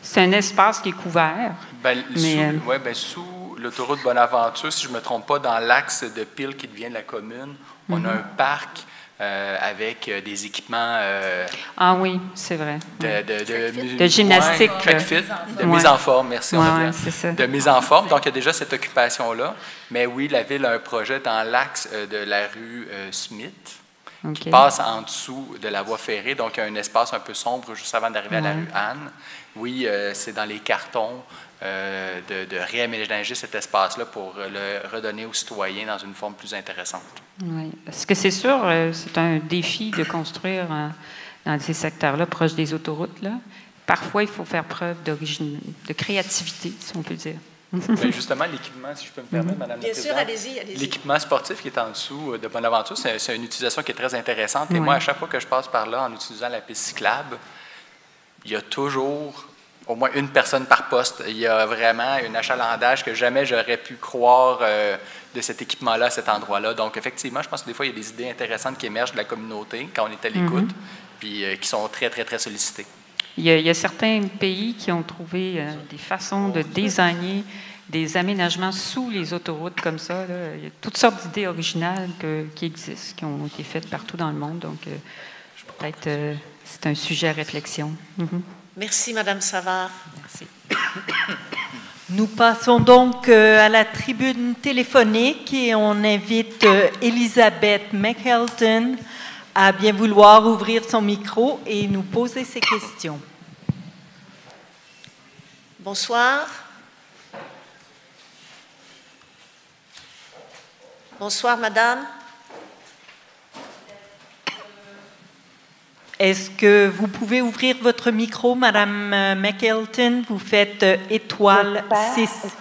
c'est un espace qui est couvert. Sous l'autoroute Bonaventure, si je ne me trompe pas, dans l'axe de Peel qui devient de la commune, on a un parc avec des équipements ah oui, c'est vrai. De gymnastique. De mise en forme, merci. C'est ça. De mise en forme, donc il y a déjà cette occupation-là. Mais oui, la Ville a un projet dans l'axe de la rue Smith, qui passe en dessous de la voie ferrée, donc il y a un espace un peu sombre juste avant d'arriver à la rue Anne. Oui, c'est dans les cartons de réaménager cet espace-là pour le redonner aux citoyens dans une forme plus intéressante. Oui, parce que c'est sûr, c'est un défi de construire dans ces secteurs-là, proches des autoroutes. Là. Parfois, il faut faire preuve de créativité, si on peut dire. Bien, justement, l'équipement, si je peux me permettre, Madame la Présidente. Bien sûr, allez-y. L'équipement sportif qui est en dessous de Bonaventure, c'est une utilisation qui est très intéressante. Et moi, à chaque fois que je passe par là en utilisant la piste cyclable, il y a toujours au moins une personne par poste. Il y a vraiment un achalandage que jamais j'aurais pu croire de cet équipement-là à cet endroit-là. Donc, effectivement, je pense que des fois, il y a des idées intéressantes qui émergent de la communauté quand on est à l'écoute, puis qui sont très, très, très sollicitées. Il y a certains pays qui ont trouvé des façons de designer des aménagements sous les autoroutes comme ça. Là. Il y a toutes sortes d'idées originales qui existent, qui ont été faites partout dans le monde. Donc, peut-être c'est un sujet à réflexion. Merci, Madame Savard. Merci. Nous passons donc à la tribune téléphonique et on invite Elisabeth McElton à bien vouloir ouvrir son micro et nous poser ses questions. Bonsoir. Bonsoir, Madame. Est-ce que vous pouvez ouvrir votre micro, Madame McElton? Vous faites étoile 6.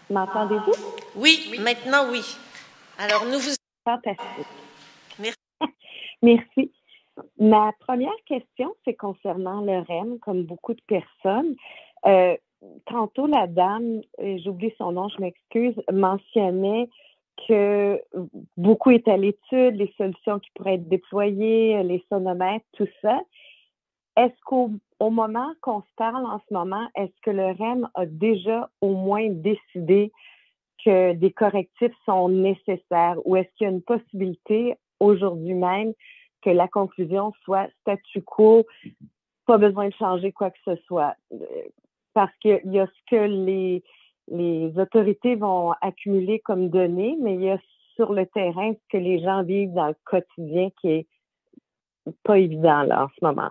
M'entendez-vous? Oui, maintenant oui. Alors, nous vous... Fantastique. Merci. Merci. Ma première question, c'est concernant le REM, comme beaucoup de personnes. Tantôt, la dame, j'oublie son nom, je m'excuse, mentionnait que beaucoup est à l'étude, les solutions qui pourraient être déployées, les sonomètres, tout ça. Est-ce qu'au moment qu'on se parle en ce moment, est-ce que le REM a déjà au moins décidé que des correctifs sont nécessaires ou est-ce qu'il y a une possibilité aujourd'hui même que la conclusion soit statu quo, pas besoin de changer quoi que ce soit? Parce qu'il y a ce que les autorités vont accumuler comme données, mais il y a sur le terrain ce que les gens vivent dans le quotidien qui est pas évident là en ce moment.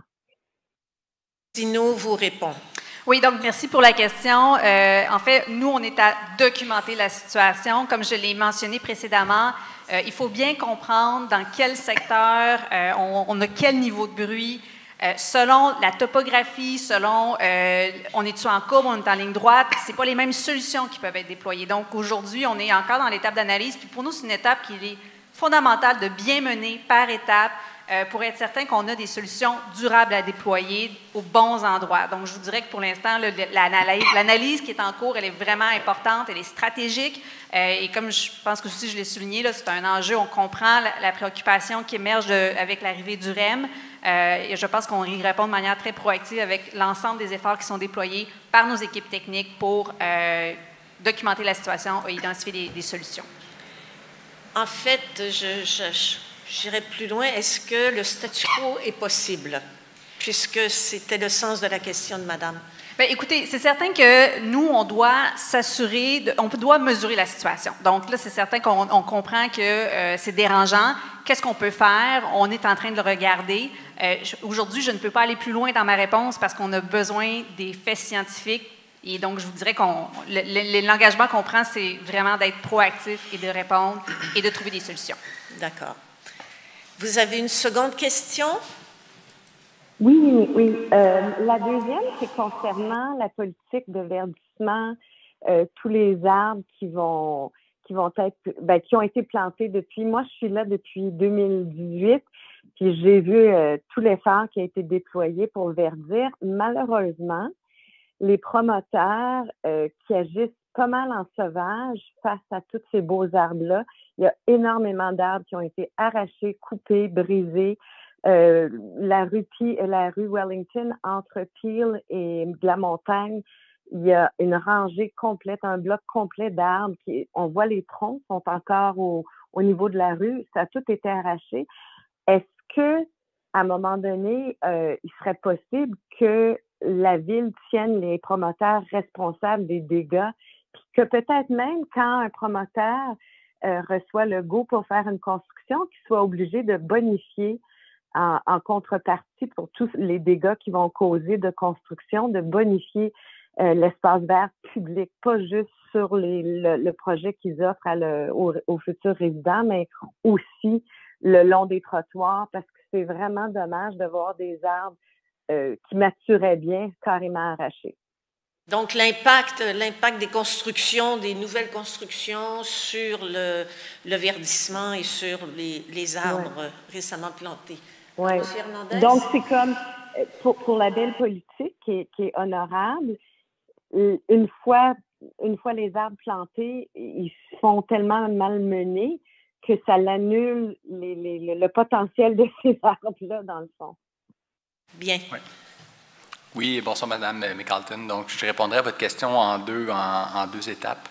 Dino vous répond. Oui, donc merci pour la question. En fait, nous, on est à documenter la situation. Comme je l'ai mentionné précédemment, il faut bien comprendre dans quel secteur on a quel niveau de bruit. Selon la topographie, selon on est-tu en courbe, on est en ligne droite, c'est pas les mêmes solutions qui peuvent être déployées. Donc aujourd'hui, on est encore dans l'étape d'analyse, puis pour nous, c'est une étape qui est fondamentale de bien mener par étape pour être certain qu'on a des solutions durables à déployer aux bons endroits. Donc je vous dirais que pour l'instant, l'analyse qui est en cours, elle est vraiment importante, elle est stratégique. Et comme je pense que aussi je l'ai souligné, là, c'est un enjeu, on comprend la préoccupation qui émerge avec l'arrivée du REM. Et je pense qu'on y répond de manière très proactive avec l'ensemble des efforts qui sont déployés par nos équipes techniques pour documenter la situation et identifier des solutions. En fait, j'irai plus loin. Est-ce que le statu quo est possible? Puisque c'était le sens de la question de Madame. Bien, écoutez, c'est certain que nous, on doit s'assurer, on doit mesurer la situation. Donc là, c'est certain qu'on comprend que c'est dérangeant. Qu'est-ce qu'on peut faire? On est en train de le regarder. Aujourd'hui, je ne peux pas aller plus loin dans ma réponse parce qu'on a besoin des faits scientifiques. Et donc, je vous dirais que l'engagement qu'on prend, c'est vraiment d'être proactif et de répondre et de trouver des solutions. D'accord. Vous avez une seconde question? Oui. La deuxième, c'est concernant la politique de verdissement, tous les arbres qui ont été plantés depuis. Moi, je suis là depuis 2018, puis j'ai vu tout l'effort qui a été déployé pour verdir. Malheureusement, les promoteurs qui agissent pas mal en sauvage face à tous ces beaux arbres-là. Il y a énormément d'arbres qui ont été arrachés, coupés, brisés. La rue Wellington, entre Peel et la montagne, il y a une rangée complète, un bloc complet d'arbres. On voit les troncs sont encore au niveau de la rue. Ça a tout été arraché. Est-ce que, à un moment donné, il serait possible que la ville tienne les promoteurs responsables des dégâts, puis que peut-être même quand un promoteur reçoit le go pour faire une construction, qu'il soit obligé de bonifier en contrepartie pour tous les dégâts qui vont causer de construction, de bonifier l'espace vert public, pas juste sur le projet qu'ils offrent aux futurs résidents, mais aussi le long des trottoirs, parce que c'est vraiment dommage de voir des arbres qui maturaient bien carrément arrachés. Donc, l'impact des constructions, des nouvelles constructions sur le verdissement et sur les arbres récemment plantés. Oui. Donc, c'est comme, pour la belle politique qui est honorable, une fois les arbres plantés, ils se font tellement malmenés que ça l'annule le potentiel de ces arbres-là, dans le fond. Bien. Oui, bonsoir, Mme McCalton. Donc, je répondrai à votre question en deux étapes.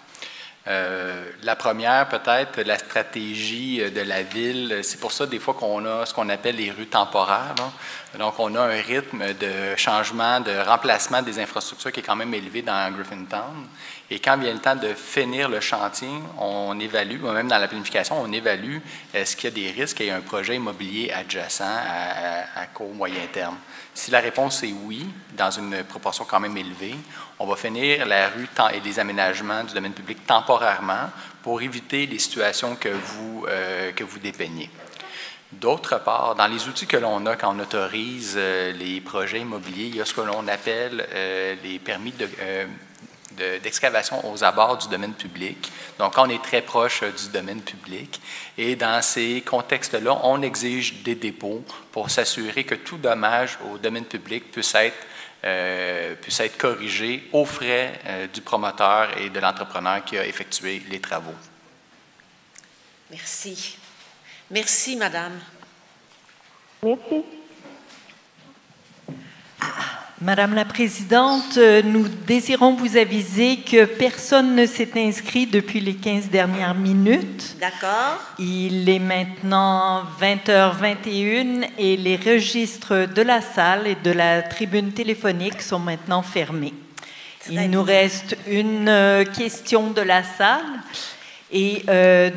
La première, peut-être, la stratégie de la ville. C'est pour ça, des fois, qu'on a ce qu'on appelle les rues temporaires. Là. Donc, on a un rythme de changement, de remplacement des infrastructures qui est quand même élevé dans Griffintown. Et quand vient le temps de finir le chantier, on évalue, ou même dans la planification, on évalue est-ce qu'il y a des risques qu'il y ait un projet immobilier adjacent à court, moyen terme. Si la réponse est oui, dans une proportion quand même élevée, on va finir la rue et les aménagements du domaine public temporairement pour éviter les situations que vous dépeignez. D'autre part, dans les outils que l'on a quand on autorise les projets immobiliers, il y a ce que l'on appelle les permis d'excavation aux abords du domaine public. Donc, on est très proche du domaine public. Et dans ces contextes-là, on exige des dépôts pour s'assurer que tout dommage au domaine public puisse être corrigé aux frais du promoteur et de l'entrepreneur qui a effectué les travaux. Merci. Merci, madame. Merci. Madame la Présidente, nous désirons vous aviser que personne ne s'est inscrit depuis les 15 dernières minutes. D'accord. Il est maintenant 20h21 et les registres de la salle et de la tribune téléphonique sont maintenant fermés. Il nous reste une question de la salle. Et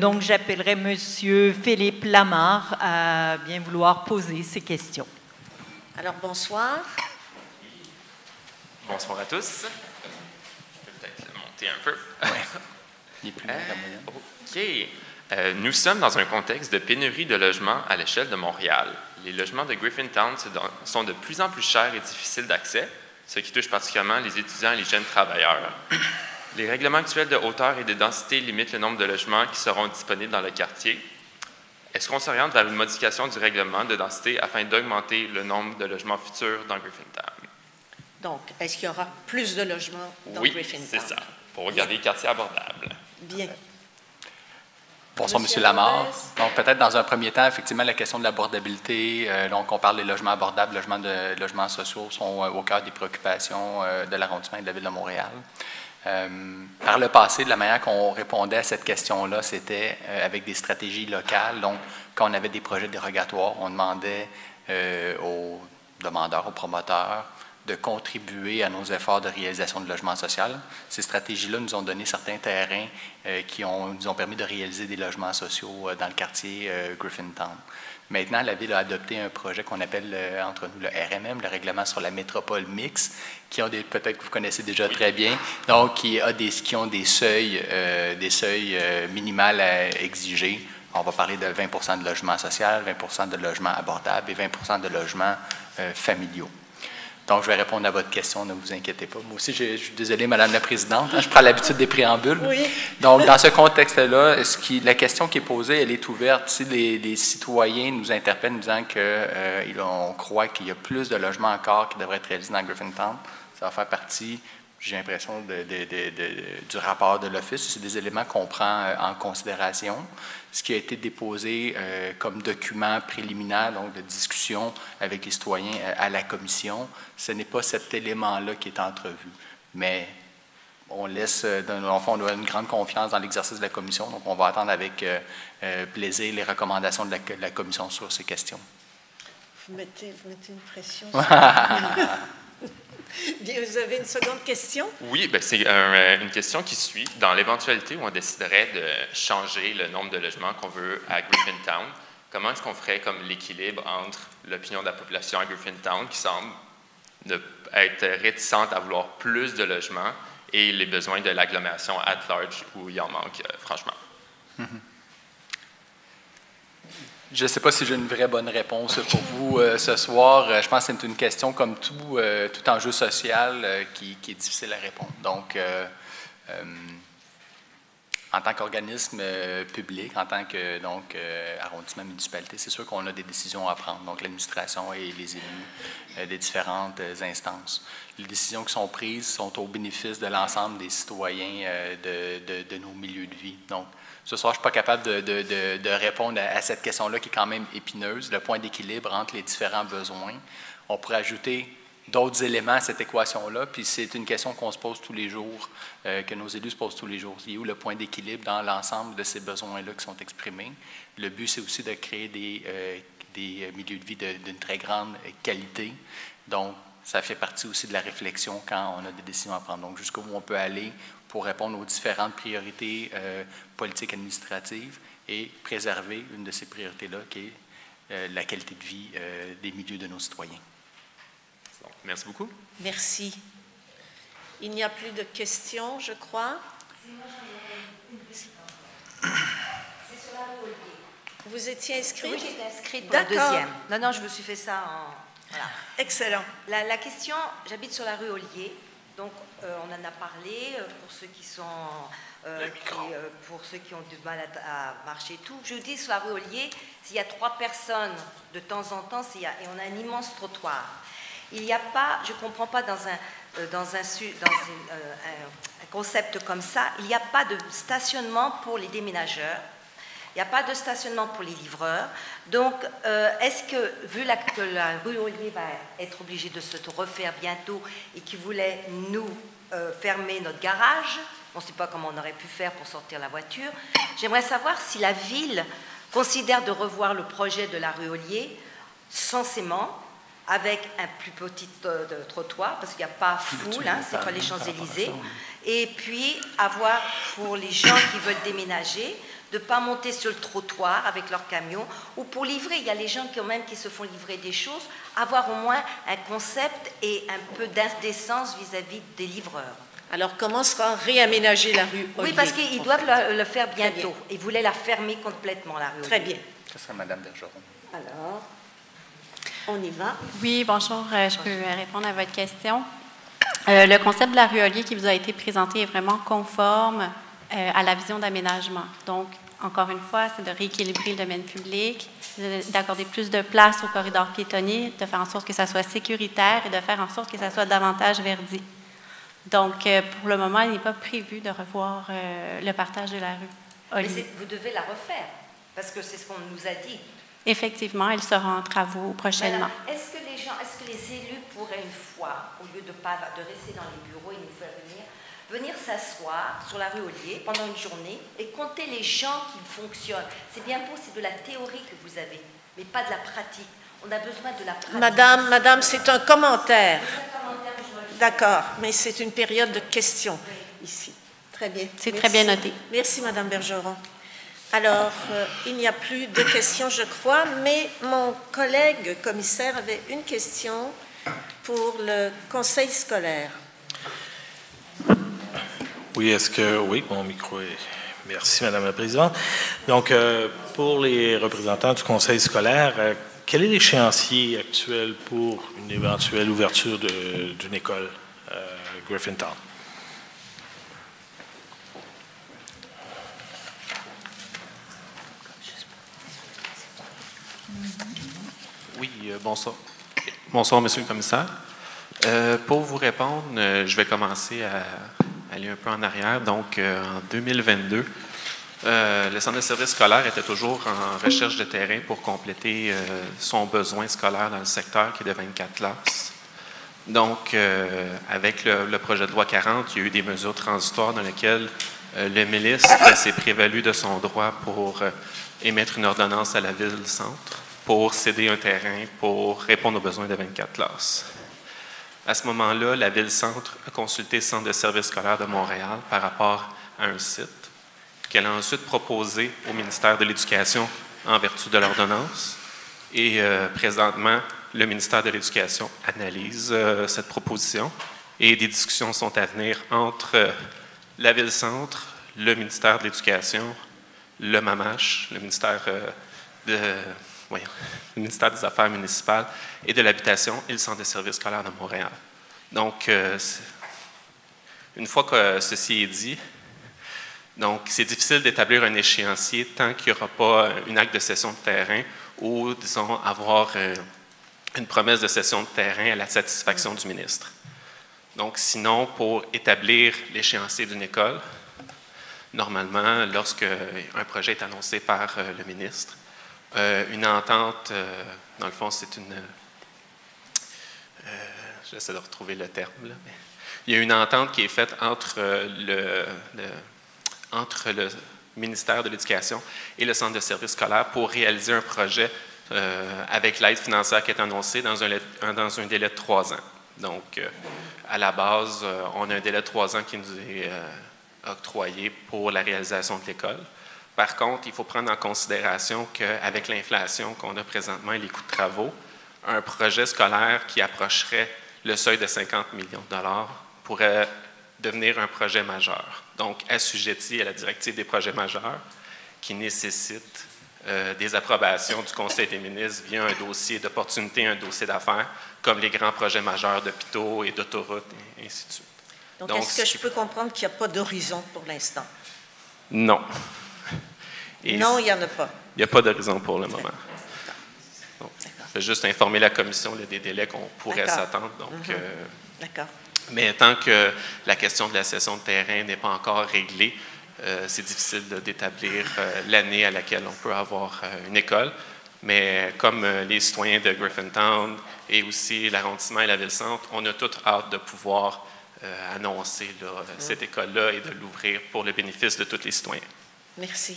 donc, j'appellerai Monsieur Philippe Lamarre à bien vouloir poser ces questions. Alors, bonsoir. Bonsoir à tous. Je peux peut-être le monter un peu. Il est plus loin que la moyenne. OK. Nous sommes dans un contexte de pénurie de logements à l'échelle de Montréal. Les logements de Griffintown sont de plus en plus chers et difficiles d'accès, ce qui touche particulièrement les étudiants et les jeunes travailleurs. Les règlements actuels de hauteur et de densité limitent le nombre de logements qui seront disponibles dans le quartier. Est-ce qu'on s'oriente vers une modification du règlement de densité afin d'augmenter le nombre de logements futurs dans Griffintown? Donc, est-ce qu'il y aura plus de logements dans Griffintown? Oui, c'est ça, pour garder le quartier abordable. Bien. Bonsoir, M. Lamarre. Donc, peut-être dans un premier temps, effectivement, la question de l'abordabilité, donc on parle des logements abordables, logements sociaux sont au cœur des préoccupations de l'arrondissement et de la Ville de Montréal. Par le passé, de la manière qu'on répondait à cette question-là, c'était avec des stratégies locales. Donc, quand on avait des projets dérogatoires, on demandait aux demandeurs, aux promoteurs, de contribuer à nos efforts de réalisation de logement social. Ces stratégies-là nous ont donné certains terrains qui nous ont permis de réaliser des logements sociaux dans le quartier Griffintown. Maintenant, la Ville a adopté un projet qu'on appelle entre nous le RMM, le Règlement sur la métropole mixte, qui ont peut-être que vous connaissez déjà très bien, donc qui ont des seuils minimales à exiger. On va parler de 20 de logements sociaux, 20 de logements abordables et 20 de logements familiaux. Donc, je vais répondre à votre question, ne vous inquiétez pas. Moi aussi, je suis désolé, Madame la Présidente, je prends l'habitude des préambules. Oui. Donc, dans ce contexte-là, la question qui est posée, elle est ouverte. Si les citoyens nous interpellent nous disant qu'on croit qu'il y a plus de logements encore qui devraient être réalisés dans Griffintown, ça va faire partie, j'ai l'impression, du rapport de l'Office. C'est des éléments qu'on prend en considération. Ce qui a été déposé comme document préliminaire, donc de discussion avec les citoyens à la commission, ce n'est pas cet élément-là qui est entrevu. Mais on laisse, dans le fond, on doit une grande confiance dans l'exercice de la commission, donc on va attendre avec plaisir les recommandations de la commission sur ces questions. Vous mettez une pression. Bien, vous avez une seconde question? Oui, ben c'est une question qui suit. Dans l'éventualité où on déciderait de changer le nombre de logements qu'on veut à Griffintown, comment est-ce qu'on ferait comme l'équilibre entre l'opinion de la population à Griffintown, qui semble être réticente à vouloir plus de logements, et les besoins de l'agglomération at large, où il en manque, franchement? Je ne sais pas si j'ai une vraie bonne réponse pour vous ce soir. Je pense que c'est une question comme tout enjeu social qui est difficile à répondre. Donc, en tant qu'organisme public, en tant que arrondissement municipalité, c'est sûr qu'on a des décisions à prendre. Donc, l'administration et les élus des différentes instances. Les décisions qui sont prises sont au bénéfice de l'ensemble des citoyens de nos milieux de vie. Donc, ce soir, je ne suis pas capable de répondre à cette question-là qui est quand même épineuse, le point d'équilibre entre les différents besoins. On pourrait ajouter d'autres éléments à cette équation-là, puis c'est une question qu'on se pose tous les jours, que nos élus se posent tous les jours. Il y a où le point d'équilibre dans l'ensemble de ces besoins-là qui sont exprimés. Le but, c'est aussi de créer des milieux de vie d'une très grande qualité. Donc, ça fait partie aussi de la réflexion quand on a des décisions à prendre. Donc, jusqu'où on peut aller pour répondre aux différentes priorités politiques administratives et préserver une de ces priorités-là, qui est la qualité de vie des milieux de nos citoyens. Bon, merci beaucoup. Merci. Il n'y a plus de questions, je crois. C'est sur la rue Ollier. Vous étiez inscrite? Oui, j'étais inscrite pour le deuxième. Non, je me suis fait ça en... Voilà. Excellent. La question, j'habite sur la rue Ollier, donc on en a parlé pour ceux qui sont... pour ceux qui ont du mal à marcher et tout. Je vous dis, sur la rue Ollier, s'il y a 3 personnes de temps en temps, et on a un immense trottoir. Il n'y a pas, je ne comprends pas, dans un concept comme ça, il n'y a pas de stationnement pour les déménageurs, il n'y a pas de stationnement pour les livreurs. Donc, est-ce que, vu que la rue Ollier va être obligée de se refaire bientôt et qu'ils voulaient nous fermer notre garage, on ne sait pas comment on aurait pu faire pour sortir la voiture, j'aimerais savoir si la ville considère de revoir le projet de la rue Ollier censément, avec un plus petit trottoir, parce qu'il n'y a pas foule, hein, c'est pas les Champs-Élysées, et puis avoir, pour les gens qui veulent déménager, de ne pas monter sur le trottoir avec leur camion, ou pour livrer, il y a les gens qui se font livrer des choses, avoir au moins un concept et un peu d'indécence vis-à-vis des livreurs. Alors, comment sera réaménagée la rue Ollier? Oui, parce qu'ils doivent le faire bientôt. Ils voulaient la fermer complètement, la rue Ollier. Très bien. Ce sera Mme Bergeron. Alors, on y va. Oui, bonjour, je peux répondre à votre question. Le concept de la rue Ollier qui vous a été présenté est vraiment conforme à la vision d'aménagement. Donc, encore une fois, c'est de rééquilibrer le domaine public, d'accorder plus de place au corridor piétonnier, de faire en sorte que ça soit sécuritaire et de faire en sorte que ça soit davantage verdi. Donc, pour le moment, il n'est pas prévu de revoir le partage de la rue Ollier. Mais vous devez la refaire, parce que c'est ce qu'on nous a dit. Effectivement, elle sera en travaux prochainement. Voilà. Est-ce que les élus pourraient une fois, au lieu de rester dans les bureaux et nous faire venir s'asseoir sur la rue Ollier pendant une journée et compter les gens qui fonctionnent? C'est bien beau, c'est de la théorie que vous avez, mais pas de la pratique. On a besoin de la pratique. Madame, c'est un commentaire. D'accord, mais c'est une période de questions ici. Très bien. C'est très bien noté. Merci, Madame Bergeron. Alors, il n'y a plus de questions, je crois, mais mon collègue commissaire avait une question pour le conseil scolaire. Oui, oui, mon micro est... Merci, Madame la Présidente. Donc, pour les représentants du conseil scolaire, quel est l'échéancier actuel pour une éventuelle ouverture d'une école Griffintown? Oui, bonsoir. Bonsoir, Monsieur le Commissaire. Pour vous répondre, je vais commencer à aller un peu en arrière. Donc, en 2022, le centre de service scolaire était toujours en recherche de terrain pour compléter son besoin scolaire dans le secteur qui est de 24 classes. Donc, avec le projet de loi 40, il y a eu des mesures transitoires dans lesquelles le ministre s'est prévalu de son droit pour émettre une ordonnance à la ville-centre pour céder un terrain pour répondre aux besoins de 24 classes. À ce moment-là, la ville-centre a consulté le Centre de service scolaire de Montréal par rapport à un site qu'elle a ensuite proposé au ministère de l'Éducation en vertu de l'ordonnance. Et présentement, le ministère de l'Éducation analyse cette proposition et des discussions sont à venir entre la Ville-Centre, le ministère de l'Éducation, le MAMACH, le ministère, le ministère des Affaires municipales et de l'Habitation et le Centre de service scolaire de Montréal. Donc, une fois que ceci est dit, donc c'est difficile d'établir un échéancier tant qu'il n'y aura pas un acte de cession de terrain ou, disons, avoir une promesse de cession de terrain à la satisfaction du ministre. Donc, sinon, pour établir l'échéancier d'une école, normalement, lorsque un projet est annoncé par le ministre, une entente, dans le fond, c'est une... j'essaie de retrouver le terme, là, mais il y a une entente qui est faite entre le ministère de l'Éducation et le Centre de service scolaire pour réaliser un projet avec l'aide financière qui est annoncée dans un délai de 3 ans. Donc, à la base, on a un délai de 3 ans qui nous est octroyé pour la réalisation de l'école. Par contre, il faut prendre en considération qu'avec l'inflation qu'on a présentement et les coûts de travaux, un projet scolaire qui approcherait le seuil de 50 millions de dollars pourrait devenir un projet majeur. Donc, assujetti à la directive des projets majeurs qui nécessite des approbations du Conseil des ministres via un dossier d'opportunité, un dossier d'affaires, comme les grands projets majeurs d'hôpitaux et d'autoroutes, et ainsi de suite. Donc est-ce que je peux comprendre qu'il n'y a pas d'horizon pour l'instant? Non. Et non, il n'y en a pas. Il n'y a pas d'horizon pour le moment. Donc, je vais juste informer la Commission des délais qu'on pourrait s'attendre. D'accord. Mais tant que la question de la cession de terrain n'est pas encore réglée, c'est difficile d'établir l'année à laquelle on peut avoir une école. Mais comme les citoyens de Griffintown et aussi l'arrondissement et la ville-centre, on a toute hâte de pouvoir annoncer cette école-là et de l'ouvrir pour le bénéfice de tous les citoyens. Merci.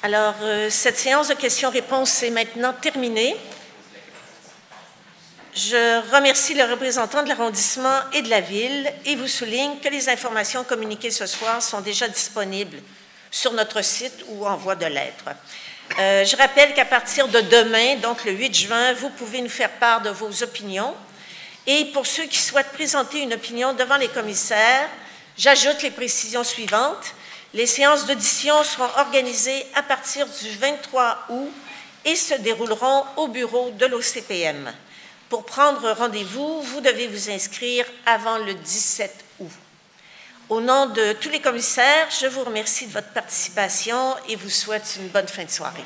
Alors, cette séance de questions-réponses est maintenant terminée. Je remercie le représentant de l'arrondissement et de la ville et vous souligne que les informations communiquées ce soir sont déjà disponibles sur notre site ou en voie de l'être. Je rappelle qu'à partir de demain, donc le 8 juin, vous pouvez nous faire part de vos opinions. Et pour ceux qui souhaitent présenter une opinion devant les commissaires, j'ajoute les précisions suivantes. Les séances d'audition seront organisées à partir du 23 août et se dérouleront au bureau de l'OCPM. Pour prendre rendez-vous, vous devez vous inscrire avant le 17 août. Au nom de tous les commissaires, je vous remercie de votre participation et vous souhaite une bonne fin de soirée.